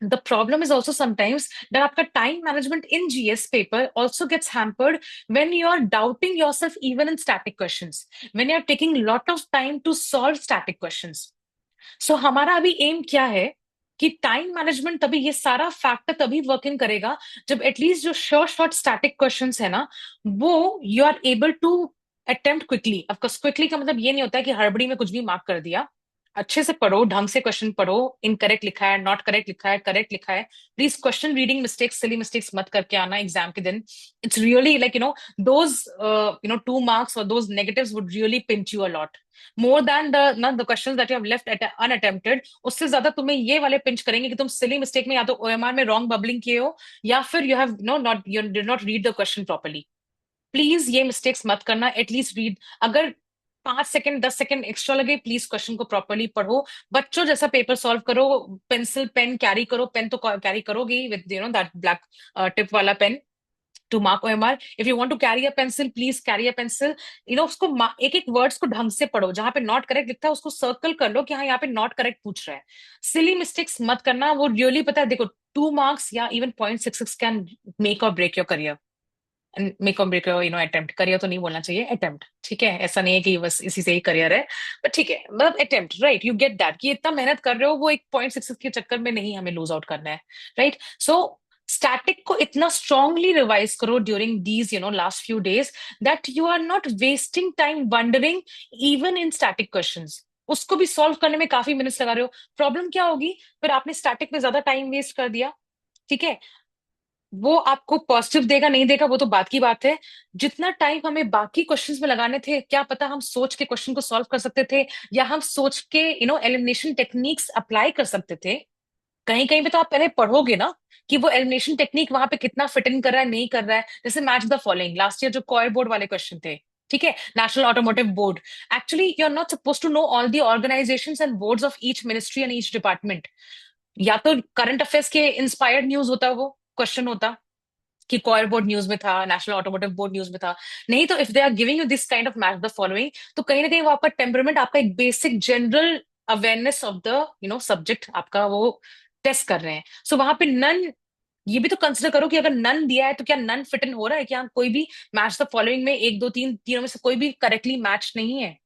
the problem is also sometimes that आपका time management in GS paper also gets hampered when you are doubting yourself even in static questions, when you are taking lot of time to solve static questions. सो हमारा अभी M क्या है कि time management तभी, ये सारा factor तभी work in करेगा जब एटलीस्ट जो शॉर्ट शॉर्ट स्टैटिक क्वेश्चंस है ना, वो you are able to attempt quickly. Of course quickly का मतलब ये नहीं होता है कि हड़बड़ी में कुछ भी मार्क कर दिया। अच्छे से पढ़ो, ढंग से क्वेश्चन पढ़ो, इनकरेक्ट लिखा है, नॉट करेक्ट लिखा है, करेक्ट लिखा है, please question reading mistakes, silly mistakes मत करके आना एग्जाम के दिन। It's really like those 2 marks or those negatives would really pinch you a lot more than the questions that you have left unattempted। उससे ज्यादा तुम्हें ये वाले पिंच करेंगे कि तुम सिली मिस्टेक में या तो OMR में रॉन्ग बबलिंग किए हो, या फिर you have not, you did not read the question properly. Please ये मिस्टेक्स मत करना, एटलीस्ट रीड। अगर 5 सेकंड 10 सेकंड एक्स्ट्रा लगे, प्लीज क्वेश्चन को प्रॉपर्ली पढ़ो, बच्चों जैसा पेपर सॉल्व करो, पेंसिल पेन कैरी करो, पेन तो कैरी करोगे ही विद दैट ब्लैक टिप वाला pen to mark OMR. If you want to carry a pencil, please carry a pencil. उसको एक एक वर्ड्स को ढंग से पढ़ो, जहां पे नॉट करेक्ट लिखता है उसको सर्कल कर लो कि हाँ यहाँ पे नॉट करेक्ट पूछ रहा है। सिली मिस्टेक्स मत करना, वो रियली पता है, देखो 2 marks या इवन 0.66 कैन मेक और ब्रेक योर करियर, मेक और ब्रेक योर अटेम्प्ट। करियर तो नहीं बोलना चाहिए, अटेम्प्ट, ठीक है? ऐसा नहीं है कि बस इसी से ही करियर है, बट ठीक है, मतलब attempt, right? You get that कि इतना मेहनत कर रहे हो, वो एक 0.66 के चक्कर में नहीं हमें लूज आउट करना है, राइट? सो स्टैटिक को इतना स्ट्रांगली रिवाइज करो during these last few days, that you are not wasting time wondering even in static questions. उसको भी सॉल्व करने में काफी मिनट्स लगा रहे हो, प्रॉब्लम क्या होगी? फिर आपने स्टैटिक में ज्यादा टाइम वेस्ट कर दिया, ठीक है? वो आपको पॉजिटिव देगा नहीं देगा वो तो बात की बात है। जितना टाइम हमें बाकी क्वेश्चंस में लगाने थे, क्या पता हम सोच के क्वेश्चन को सॉल्व कर सकते थे, या हम सोच के एलिमिनेशन टेक्निक्स अप्लाई कर सकते थे। कहीं कहीं पे तो आप पहले पढ़ोगे ना कि वो एलिमिनेशन टेक्निक वहां पे कितना फिट इन कर रहा है, नहीं कर रहा है। जैसे match the following, last year जो कॉयर बोर्ड वाले क्वेश्चन थे, ठीक है, national automotive board, actually you are not suppose to know all the organisations and boards of each ministry and each department. या तो करंट अफेयर्स के inspired news होता, वो क्वेश्चन होता कि कॉयर बोर्ड न्यूज में था, नेशनल ऑटोमोटिव बोर्ड न्यूज में था। नहीं तो if they are giving you this kind of match the following, तो कहीं ना कहीं वो आपका टेम्परमेंट, आपका एक basic general awareness of the subject आपका वो टेस्ट कर रहे हैं। सो वहां पे नन, ये भी तो कंसिडर करो कि अगर नन दिया है तो क्या नन फिट इन हो रहा है, क्या कोई भी मैच द फॉलोइंग में एक दो तीन तीनों में से कोई भी करेक्टली मैच नहीं है।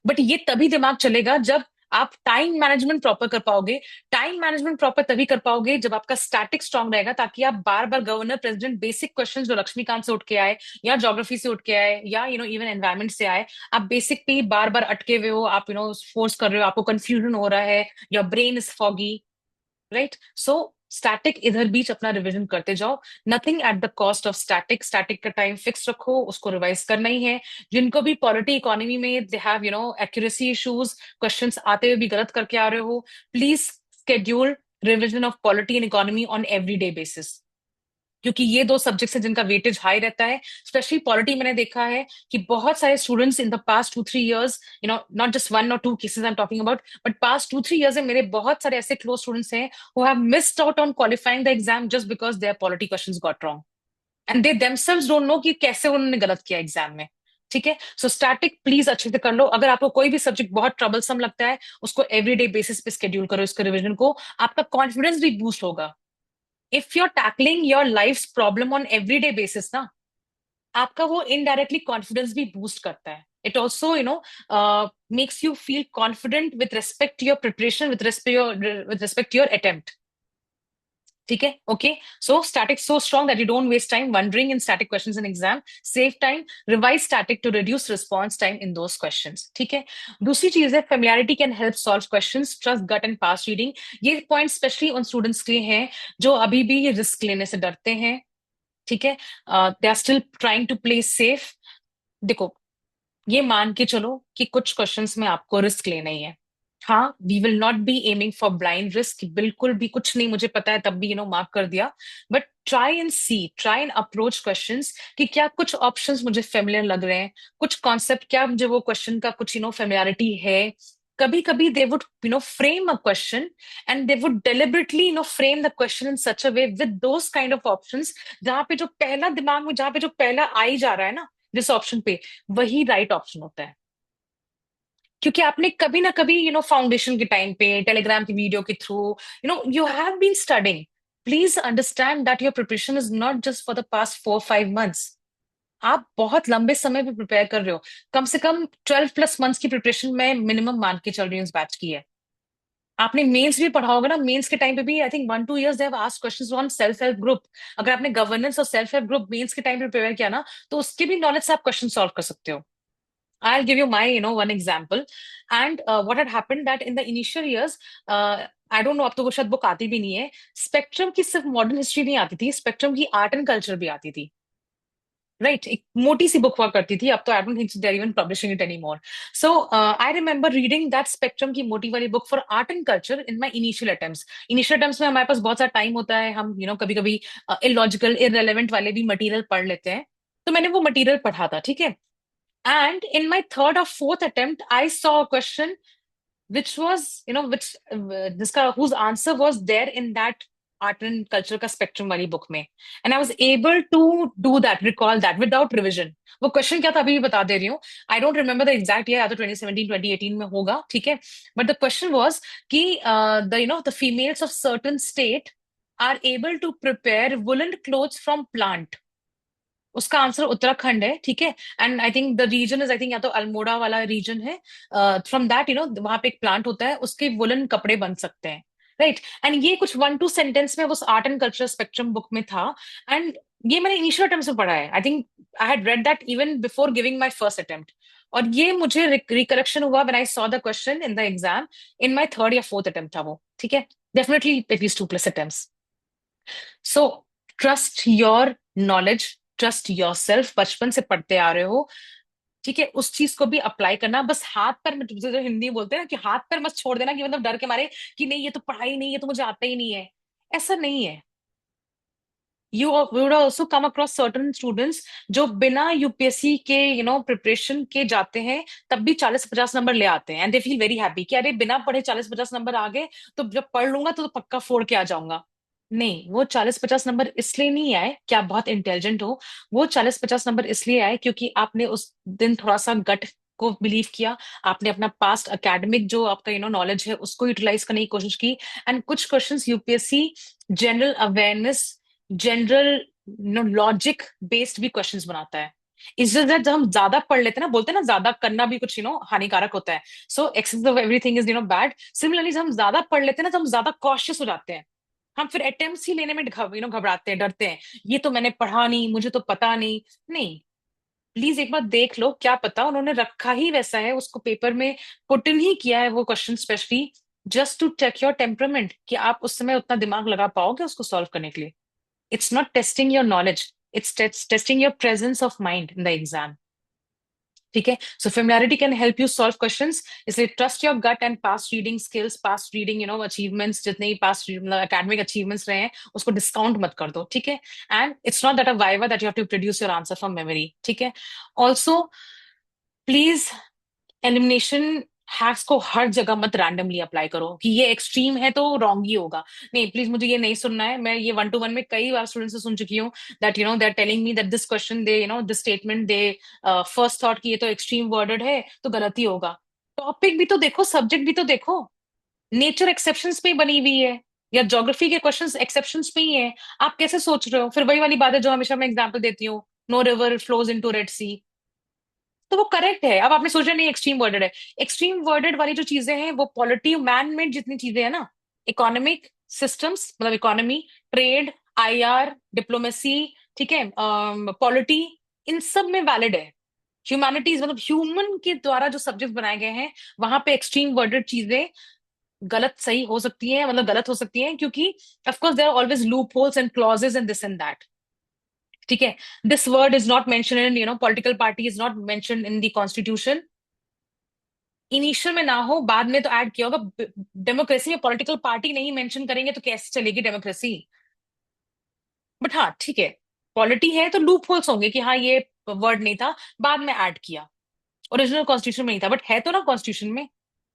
बट ये तभी दिमाग चलेगा जब आप टाइम मैनेजमेंट प्रॉपर कर पाओगे। टाइम मैनेजमेंट प्रॉपर तभी कर पाओगे जब आपका स्टैटिक स्ट्रांग रहेगा, ताकि आप बार बार गवर्नर प्रेसिडेंट बेसिक क्वेश्चन जो लक्ष्मीकांत से उठ के आए, या ज्योग्राफी से उठ के आए, या इवन एनवायरमेंट से आए, आप बेसिक पे ही बार बार अटके हुए हो, आप फोर्स कर रहे हो, आपको कंफ्यूजन हो रहा है, your brain is foggy, right? So static इधर बीच अपना रिवीजन करते जाओ, nothing at the cost of static. Static का टाइम फिक्स रखो, उसको रिवाइज करना ही है। जिनको भी पॉलिटी इकोनॉमी में they have accuracy issues, questions आते हुए भी गलत करके आ रहे हो, please schedule revision of polity and economy on everyday basis, क्योंकि ये दो सब्जेक्ट्स हैं जिनका वेटेज हाई रहता है। स्पेशली पॉलिटी मैंने देखा है कि बहुत सारे students in the past 2-3 years, not just 1 or 2 cases I am talking about, but past 2-3 years में मेरे बहुत सारे ऐसे क्लोज स्टूडेंट्स हैं who have missed out on qualifying the exam just because their polity questions got wrong and they themselves don't know कि कैसे उन्होंने गलत किया एग्जाम में। ठीक है, सो स्टैटिक प्लीज अच्छे से कर लो। अगर आपको कोई भी सब्जेक्ट बहुत ट्रबलसम लगता है, उसको एवरीडे बेसिस पे स्केड्यूल करो इसके रिवीजन को, आपका कॉन्फिडेंस भी बूस्ट होगा। If you are tackling your life problem on everyday basis ना, आपका वो इनडायरेक्टली कॉन्फिडेंस भी बूस्ट करता है। It also makes you feel confident with respect your preparation, with respect your attempt. ठीक है, okay. So static so strong that you don't waste time wondering in static questions in exam, save time, revise static to reduce response time in those questions. ठीक है, दूसरी चीज है familiarity can help solve questions, trust gut and past reading. ये point specially उन students के लिए हैं जो अभी भी रिस्क लेने से डरते हैं। ठीक है, they are still trying to play safe. देखो, ये मान के चलो कि कुछ क्वेश्चंस में आपको रिस्क लेना ही है। हाँ, we will not be aiming for blind risk, बिल्कुल भी कुछ नहीं मुझे पता है तब भी मार्क कर दिया। But try and see, try and approach questions कि क्या कुछ ऑप्शंस मुझे फेमिलियर लग रहे हैं, कुछ कॉन्सेप्ट क्या मुझे वो क्वेश्चन का कुछ फेमिलियरिटी है। कभी कभी they would frame a question and they would deliberately frame the question in such a way with those kind of options, जहां पे जो पहला दिमाग में, जहां पे जो पहला आ ही जा रहा है ना जिस ऑप्शन पे, वही राइट ऑप्शन होता है। क्योंकि आपने कभी ना कभी फाउंडेशन के टाइम पे टेलीग्राम की वीडियो के through you have been studying. Please understand that your preparation is not just for the past 4-5 months। आप बहुत लंबे समय पे प्रिपेयर कर रहे हो, कम से कम 12+ months की प्रिपरेशन मैं मिनिमम मान के चल रही हूँ इस बैच की है। आपने मेंस भी पढ़ा होगा ना, मेंस के टाइम पे भी I think 1-2 years they have asked questions on self help group. अगर आपने गवर्नेंस और सेल्फ हेल्प ग्रुप मेंस के टाइम पे प्रिपेयर किया ना, तो उसके भी नॉलेज से आप क्वेश्चन सॉल्व कर सकते हो। I'll give you my, one example. And what had happened that in the initial years, I don't know, अब तो वो शायद बुक आती भी नहीं है। स्पेक्ट्रम की सिर्फ मॉडर्न हिस्ट्री नहीं आती थी, स्पेक्ट्रम की आर्ट एंड कल्चर भी आती थी। राइट, एक मोटी सी बुक हुआ करती थी, अब तो I don't think they are even publishing it any more. So I remember reading that Spectrum की मोटी वाली book for art and culture in my initial attempts. Initial attempts में हमारे पास बहुत सारा टाइम होता है, हम कभी कभी इलॉजिकल इररेलेवेंट वाले भी मटेरियल पढ़ लेते हैं। तो मैंने वो मटेरियल पढ़ा था, ठीक है। And in my third or fourth attempt, I saw a question which was, whose answer was there in that art and culture का spectrum वाली book में, and I was able to do that, recall that without revision। वो question क्या था अभी भी बता दे रही हूँ। I don't remember the exact year, या तो 2017-2018 में होगा, ठीक है। बट द क्वेश्चन वाज कि the females of certain state are able to prepare woollen clothes from plant. उसका आंसर उत्तराखंड है, ठीक है। And I think the reason is, I think या तो अल्मोड़ा वाला रीजन है। फ्रॉम दैट वहां पे एक प्लांट होता है, उसके वुलन कपड़े बन सकते हैं। राइट, एंड ये कुछ 1-2 सेंटेंस में उस art and culture spectrum book में था। एंड ये मैंने इनिशियल अटेम्प्ट में पढ़ा है। आई think I had read that even before giving my first attempt. और ये मुझे रिकलेक्शन हुआ when I saw the question in the exam in my third या फोर्थ अटेम्प्ट था वो, ठीक है। Definitely at least 2+ attempts. So trust your knowledge, trust your self, बचपन से पढ़ते आ रहे हो, ठीक है। उस चीज को भी अप्लाई करना, बस हाथ पर में, जो हिंदी में बोलते हैं ना कि हाथ पर मत छोड़ देना कि मतलब डर के मारे कि नहीं ये तो पढ़ाई नहीं है, तो मुझे आता ही नहीं है। ऐसा नहीं है। You would also come across certain students जो बिना यूपीएससी के प्रिपरेशन के जाते हैं, तब भी 40-50 नंबर ले आते हैं, and they feel very happy कि अरे बिना पढ़े 40-50 नंबर आ गए, तो जब पढ़ लूंगा तो पक्का फोड़ के आ जाऊंगा। नहीं, वो 40-50 नंबर इसलिए नहीं आए कि आप बहुत इंटेलिजेंट हो। वो 40-50 नंबर इसलिए आए क्योंकि आपने उस दिन थोड़ा सा गट को बिलीव किया। आपने अपना पास्ट एकेडमिक जो आपका नॉलेज है उसको यूटिलाइज करने की कोशिश की। एंड कुछ questions UPSC general awareness, general logic based भी क्वेश्चंस बनाता है। इस जब हम ज्यादा पढ़ लेते हैं ना, बोलते हैं ना ज्यादा करना भी कुछ हानिकारक होता है। So excess of everything is bad. Similarly जब हम ज्यादा पढ़ लेते हैं ना, तो हम ज्यादा कॉशियस हो जाते हैं। हम फिर अटेम्प्ट्स ही लेने में घबराते हैं, डरते हैं। ये तो मैंने पढ़ा नहीं, मुझे तो पता नहीं। नहीं, प्लीज एक बार देख लो, क्या पता उन्होंने रखा ही वैसा है, उसको पेपर में पुट इन ही किया है वो question specially just to check your temperament, कि आप उस समय उतना दिमाग लगा पाओगे उसको सॉल्व करने के लिए। It's not testing your knowledge, it's testing your presence of mind in the exam. ठीक है, so familiarity can help you solve questions, इसलिए trust your gut and past reading skills, past reading achievements, जितने भी past मतलब academic achievements रहे हैं उसको discount मत कर दो, ठीक है। And it's not that a viva that you have to produce your answer from memory, ठीक है। ऑल्सो प्लीज एलिमिनेशन हैक्स को हर जगह मत रैंडमली अप्लाई करो कि ये एक्सट्रीम है तो रॉन्ग ही होगा। नहीं, प्लीज मुझे ये नहीं सुनना है। मैं ये 1-to-1 में कई बार स्टूडेंट से सुन चुकी हूँ that they are telling me that this question they this statement they first thought कि ये तो एक्सट्रीम वर्डेड है तो गलत ही होगा। टॉपिक भी तो देखो, सब्जेक्ट भी तो देखो। नेचर एक्सेप्शंस पे ही बनी हुई है, या ज्योग्राफी के क्वेश्चंस एक्सेप्शंस पे ही है। आप कैसे सोच रहे हो? फिर वही वाली बात है जो हमेशा मैं एग्जाम्पल देती हूँ, no river flows into Red Sea. तो वो करेक्ट है। अब आपने सोचा नहीं एक्सट्रीम वर्डेड है। एक्सट्रीम वर्डेड वाली जो चीजें हैं वो पॉलिटी मैन मेड जितनी चीजें हैं ना, इकोनॉमिक सिस्टम्स मतलब इकोनॉमी, ट्रेड, आईआर, डिप्लोमेसी, ठीक है, पॉलिटी, इन सब में वैलिड है। ह्यूमैनिटीज मतलब ह्यूमन के द्वारा जो सब्जेक्ट बनाए गए हैं वहां पे एक्सट्रीम वर्डेड चीजें गलत सही हो सकती है, मतलब गलत हो सकती है, क्योंकि of course there are always loopholes and clauses and this and that, ठीक है। This word is not mention in political party is not mention in the constitution. Initial में ना हो, बाद में तो ऐड किया होगा। डेमोक्रेसी में पॉलिटिकल पार्टी नहीं मेंशन करेंगे तो कैसे चलेगी डेमोक्रेसी? बट हाँ ठीक है, पॉलिटी है तो लूप होल्स होंगे कि हाँ ये वर्ड नहीं था, बाद में ऐड किया, ओरिजिनल कॉन्स्टिट्यूशन में नहीं था बट है तो ना कॉन्स्टिट्यूशन में,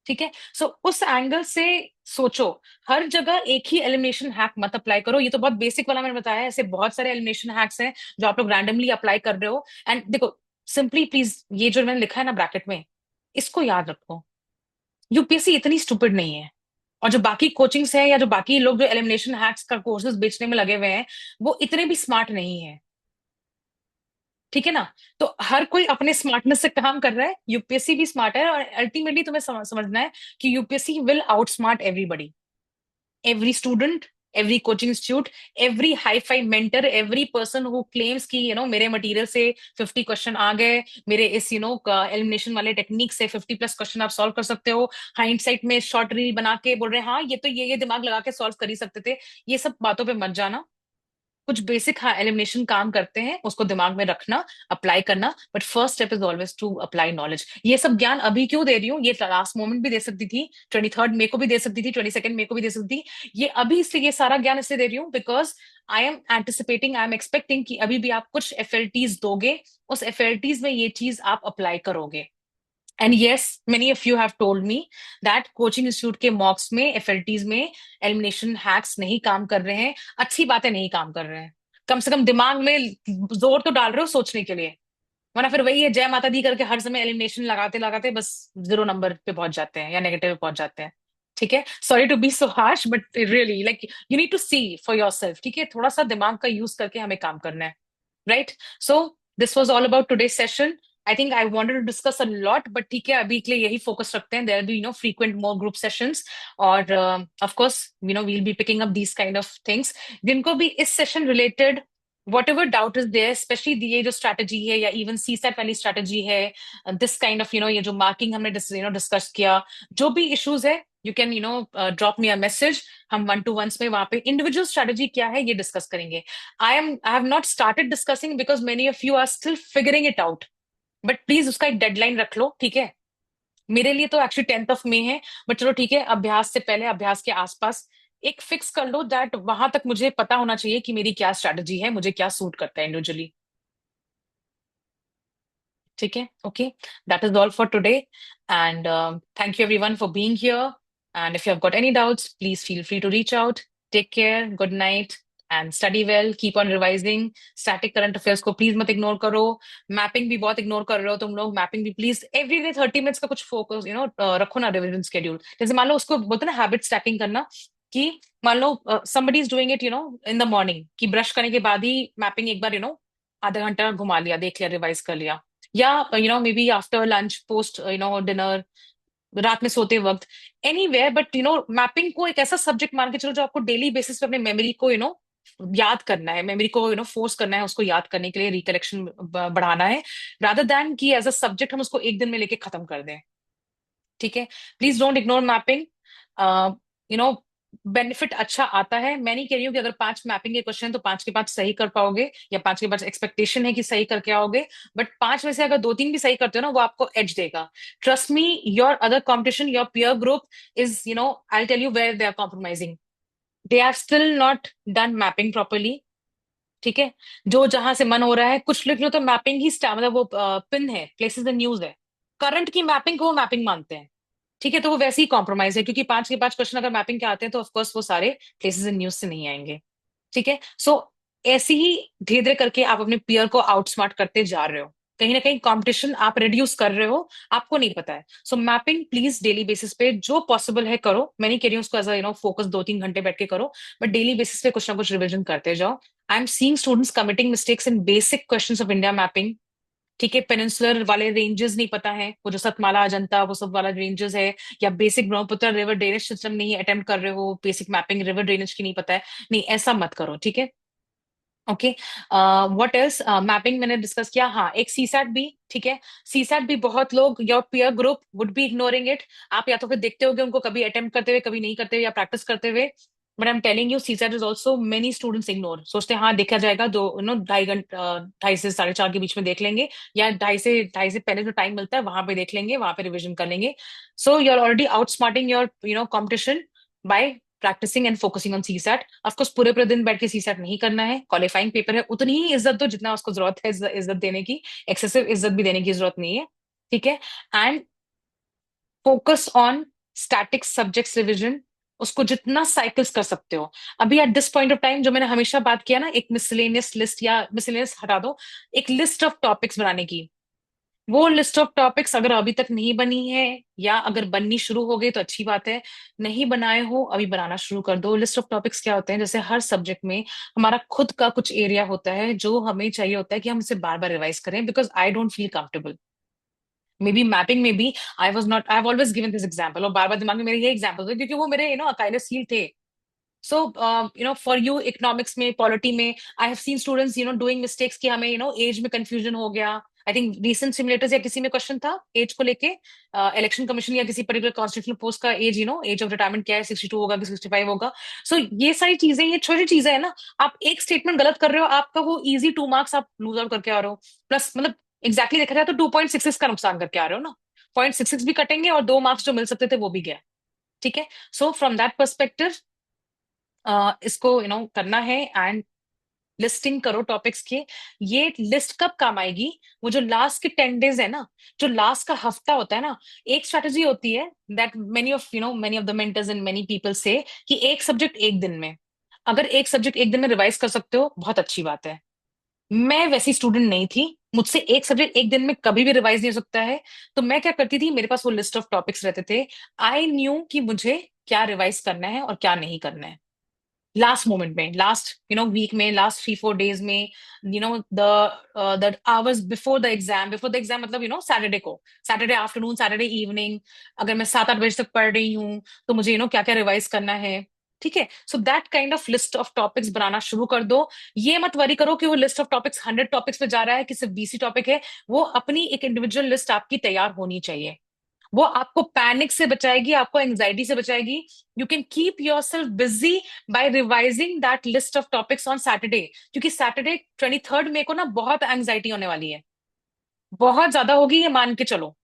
ठीक है। सो उस एंगल से सोचो। हर जगह एक ही एलिमिनेशन हैक मत अप्लाई करो। ये तो बहुत बेसिक वाला मैंने बताया है, ऐसे बहुत सारे एलिमिनेशन हैक्स हैं जो आप लोग रैंडमली अप्लाई कर रहे हो। एंड देखो, सिंपली प्लीज ये जो मैंने लिखा है ना ब्रैकेट में, इसको याद रखो। यूपीएससी इतनी स्टूपिड नहीं है, और जो बाकी कोचिंग्स हैं या जो बाकी लोग जो एलिमिनेशन हैक्स का कोर्सेज बेचने में लगे हुए हैं वो इतने भी स्मार्ट नहीं है, ठीक है ना। तो हर कोई अपने स्मार्टनेस से काम कर रहा है, यूपीएससी भी स्मार्ट है, और अल्टीमेटली तुम्हें समझना है कि UPSC will outsmart everybody, every student, every coaching institute, every hi-fi mentor, every person who claims कि मेरे मटेरियल से 50 क्वेश्चन आ गए, मेरे इस एलिमिनेशन वाले टेक्निक से 50+ क्वेश्चन आप सॉल्व कर सकते हो, हाइंडसाइट में शॉर्ट रील बना के बोल रहे हैं हाँ ये तो ये दिमाग लगा के सॉल्व कर ही सकते थे। ये सब बातों पे मत जाना। कुछ बेसिक हाँ एलिमिनेशन काम करते हैं, उसको दिमाग में रखना, अप्लाई करना, but first step is always to apply knowledge. ये सब ज्ञान अभी क्यों दे रही हूँ? ये लास्ट मोमेंट भी दे सकती थी, 23 मई को भी दे सकती थी, 22 मई को भी दे सकती थी। ये अभी इसलिए ये सारा ज्ञान इसलिए दे रही हूँ because I am anticipating, I am expecting कि अभी भी आप कुछ एफएलटीज दोगे, उस एफएलटीज में ये चीज आप अप्लाई करोगे। And yes, many of you have told me that coaching institute के मॉक्स में, एफएलटीज में एलिमिनेशन हैक्स नहीं काम कर रहे हैं। अच्छी बातें नहीं काम कर रहे हैं, कम से कम दिमाग में जोर तो डाल रहे हो सोचने के लिए, वरना फिर वही है जय माता दी करके हर समय एलिमिनेशन लगाते लगाते बस 0 नंबर पे पहुंच जाते हैं या नेगेटिव पे पहुंच जाते हैं, ठीक है। Sorry to be so harsh but really like you need to see for yourself, ठीक है। थोड़ा सा दिमाग का यूज करके हमें काम करना है, right. So this was all about today session. I think I wanted to discuss a lot but ठीक है, अभी के लिए यही फोकस रखते हैं। There be frequent more group sessions, और of course we'll be picking up these kind of things. जिनको भी इस session related whatever doubt is there, specially ये जो स्ट्रैटेजी है या इवन सी सेट वाली स्ट्रैटेजी है, दिस काइंड ऑफ ये जो मार्किंग हमने डिस्कस किया, जो भी इश्यूज है you can drop me a message. हम 1-to-1s में वहां पे इंडिविजुअल स्ट्रैटेजी क्या है ये डिस्कस करेंगे। I have not started discussing because many of you are still figuring it out. But please उसका एक डेडलाइन रख लो, ठीक है। मेरे लिए तो एक्चुअली 10th of May है, बट चलो ठीक है, अभ्यास से पहले, अभ्यास के आसपास एक फिक्स कर लो दैट वहां तक मुझे पता होना चाहिए कि मेरी क्या स्ट्रैटेजी है, मुझे क्या सूट करता है इंडिविजुअली, ठीक है। Okay, that is all for today, and thank you everyone for being here. And if you have got any doubts please feel free to reach out. Take care, good night and study well, keep on revising. Static current affairs को please मत ignore करो। Mapping भी बहुत ignore कर रहे हो तुम लोग, मैपिंग भी प्लीज एवरी डे 30 मिनट्स का कुछ फोकस रखो ना, रिविजन शेड्यूल। जैसे मान लो उसको बोलते हैं ना हैबिट स्टैकिंग करना, कि मान लो somebody is doing it in the morning, कि ब्रश करने के बाद ही मैपिंग एक बार आधा घंटा घुमा लिया, देख लिया, रिवाइज कर लिया, या may be after lunch, post dinner, रात में सोते वक्त, एनीवेयर, बट मैपिंग को एक ऐसा सब्जेक्ट मान के चलो जो आपको डेली बेसिस पे अपने मेमोरी को याद करना है, मेमोरी को फोर्स करना है, उसको याद करने के लिए रिकलेक्शन बढ़ाना है, रादर देन कि एज अ सब्जेक्ट हम उसको एक दिन में लेके खत्म कर दें, ठीक है। Please don't ignore mapping. You know benefit अच्छा आता है। मैं नहीं कह रही हूँ कि अगर 5 मैपिंग के क्वेश्चन है तो 5 के 5 सही कर पाओगे, या 5 के 5 एक्सपेक्टेशन है कि सही करके आओगे, बट 5 में से अगर 2-3 भी सही करते हो ना, वो आपको एज देगा। Trust me, your other competition, your peer group is, I tell you where they are compromising. They are still not done mapping properly. ठीक है, जो जहां से मन हो रहा है कुछ लिख लो, तो मैपिंग ही मतलब वो पिन है, प्लेसेस द न्यूज है, करंट की मैपिंग को वो मैपिंग मानते हैं। ठीक है, तो वो वैसे ही कॉम्प्रोमाइज है, क्योंकि 5 के 5 क्वेश्चन अगर मैपिंग के आते हैं तो ऑफकोर्स वो सारे प्लेसेस इन न्यूज से नहीं आएंगे। ठीक है, सो ऐसे ही धीरे धीरे करके आप अपने पीयर को आउटस्मार्ट करते जा रहे हो। कहीं ना कहीं कंपटीशन आप रिड्यूस कर रहे हो, आपको नहीं पता है। सो मैपिंग प्लीज डेली बेसिस पे जो पॉसिबल है करो। मैं नहीं कह रही हूँ उसको एज फोकस 2-3 घंटे बैठ के करो, बट डेली बेसिस पे कुछ ना कुछ रिविजन करते जाओ। I am seeing students committing mistakes in basic questions of India mapping. ठीक है, पेनिनसुलर वाले रेंजेस नहीं पता है, वो जो सतमाला अजंता वो सब वाला रेंजेस है, या basic Brahmaputra river drainage system नहीं अटेम्प्ट कर रहे हो, बेसिक मैपिंग रिवर ड्रेनेज की नहीं पता है, नहीं ऐसा मत करो। ठीक है, ओके। व्हाट एल्स, मैपिंग मैंने डिस्कस किया। हाँ, एक सीसैट भी, ठीक है। सीसैट भी बहुत लोग, your peer group would be ignoring it. आप या तो फिर देखते होगे उनको कभी अटेम्प्ट करते हुए, कभी नहीं करते हुए, या प्रैक्टिस करते हुए, but I am telling you CSAT is also many students ignore. सोचते हैं हाँ देखा जाएगा, दो 2.5 घंटे, 2.5 से 4.5 के बीच में देख लेंगे, या 2.5 से पहले जो टाइम मिलता है वहां पे देख लेंगे, वहां पे रिविजन कर लेंगे। So you are already outsmarting your competition by practising and focusing on CSAT. Of course पूरे पूरे दिन बैठ के सीसैट नहीं करना है, क्वालिफाइंग पेपर है, उतनी ही इज्जत दो जितना उसको जरूरत है इज्जत देने की। एक्सेसिव इज्जत भी देने की जरूरत नहीं है। ठीक है, and focus on static subjects revision, उसको जितना साइकिल्स कर सकते हो। अभी at this point of time जो मैंने हमेशा बात किया ना, एक मिसलेनियस लिस्ट, या मिसलेनियस हटा दो, एक लिस्ट ऑफ टॉपिक्स बनाने की। वो लिस्ट ऑफ टॉपिक्स अगर अभी तक नहीं बनी है, या अगर बननी शुरू हो गई तो अच्छी बात है। नहीं बनाए हो, अभी बनाना शुरू कर दो। लिस्ट ऑफ टॉपिक्स क्या होते हैं, जैसे हर सब्जेक्ट में हमारा खुद का कुछ एरिया होता है जो हमें चाहिए होता है कि हम इसे बार बार रिवाइज करें, because I don't feel comfortable. May be mapping में भी I was not, I have always given this example, और बार बार दिमाग में मेरे ये एग्जाम्पल थे क्योंकि वो मेरे अकाइलस हील थे। सो फॉर यू इकोनॉमिक्स में, पॉलिटी में, आई have seen students doing mistakes कि हमें एज में कंफ्यूजन हो गया। आई थिंक रिसेंट सिमुलेटर्स या किसी में क्वेश्चन था एज को लेके, इलेक्शन कमीशन या किसी पर्टिकुलर कॉन्स्टिट्यूशनल पोस्ट का एज, एज ऑफ रिटायरमेंट क्या है, 62 होगा कि 65 होगा। सो ये सारी चीजें, ये छोटी चीजें है ना। आप एक स्टेटमेंट गलत कर रहे हो, आपका वो इजी 2 मार्क्स आप लूज आउट करके आ रहे हो। प्लस मतलब एग्जैक्टली देखा जाए तो 2.66 का नुकसान करके आ रहे हो ना। 0.66 भी कटेंगे और 2 मार्क्स जो मिल सकते थे वो भी गया। ठीक है, सो फ्रॉम दैट परस्पेक्टिव इसको करना है, एंड लिस्टिंग करो टॉपिक्स के। ये लिस्ट कब काम आएगी, वो जो लास्ट के 10 डेज है ना, जो लास्ट का हफ्ता होता है ना। एक स्ट्रेटेजी होती है that many of the mentors and many people से, कि एक सब्जेक्ट एक दिन में, अगर एक सब्जेक्ट एक दिन में रिवाइज कर सकते हो बहुत अच्छी बात है। मैं वैसी स्टूडेंट नहीं थी, मुझसे एक सब्जेक्ट एक दिन में कभी भी रिवाइज नहीं हो सकता है। तो मैं क्या करती थी, मेरे पास वो लिस्ट ऑफ टॉपिक्स रहते थे। आई न्यू कि मुझे क्या रिवाइज करना है और क्या नहीं करना है। लास्ट मोमेंट में, लास्ट वीक में, लास्ट 3-4 डेज में, the hours before the exam मतलब सैटरडे को, सैटरडे आफ्टरनून, सैटरडे इवनिंग, अगर मैं 7-8 बजे तक पढ़ रही हूँ तो मुझे क्या क्या रिवाइज करना है। ठीक है, so that kind of list of topics बनाना शुरू कर दो। ये मत वरी करो कि वो लिस्ट ऑफ टॉपिक्स 100 टॉपिक्स पे जा रहा है कि सिर्फ 20 टॉपिक है। वो अपनी एक इंडिविजुअल लिस्ट आपकी तैयार होनी चाहिए। वो आपको पैनिक से बचाएगी, आपको एंजाइटी से बचाएगी। You can keep yourself busy by revising that list of topics on Saturday, क्योंकि सैटरडे 23 मई को ना बहुत एंजाइटी होने वाली है, बहुत ज्यादा होगी, ये मान के चलो।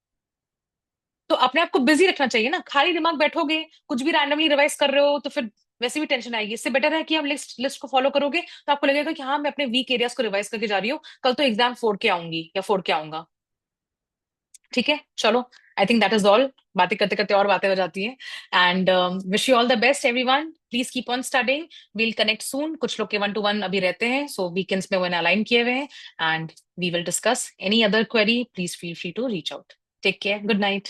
तो अपने आप को बिजी रखना चाहिए ना, खाली दिमाग बैठोगे कुछ भी रैंडमली रिवाइज कर रहे हो तो फिर वैसे भी टेंशन आएगी। इससे बेटर है कि हम लिस्ट लिस्ट को फॉलो करोगे तो आपको लगेगा कि हाँ मैं अपने वीक एरियाज को रिवाइज करके जा रही हूँ, कल तो एग्जाम फोड़ के आऊंगी या फोड़ के आऊंगा। ठीक है, चलो, I think that is all. बातें करते करते और बातें हो जाती हैं। And wish you all the best everyone, please keep on studying. We'll connect soon. कुछ लोग के 1-to-1 अभी रहते हैं, सो वीकेंड्स में वन अलाइन किए हुए हैं, and we will discuss any other query. Please feel free to reach out. Take care, good night.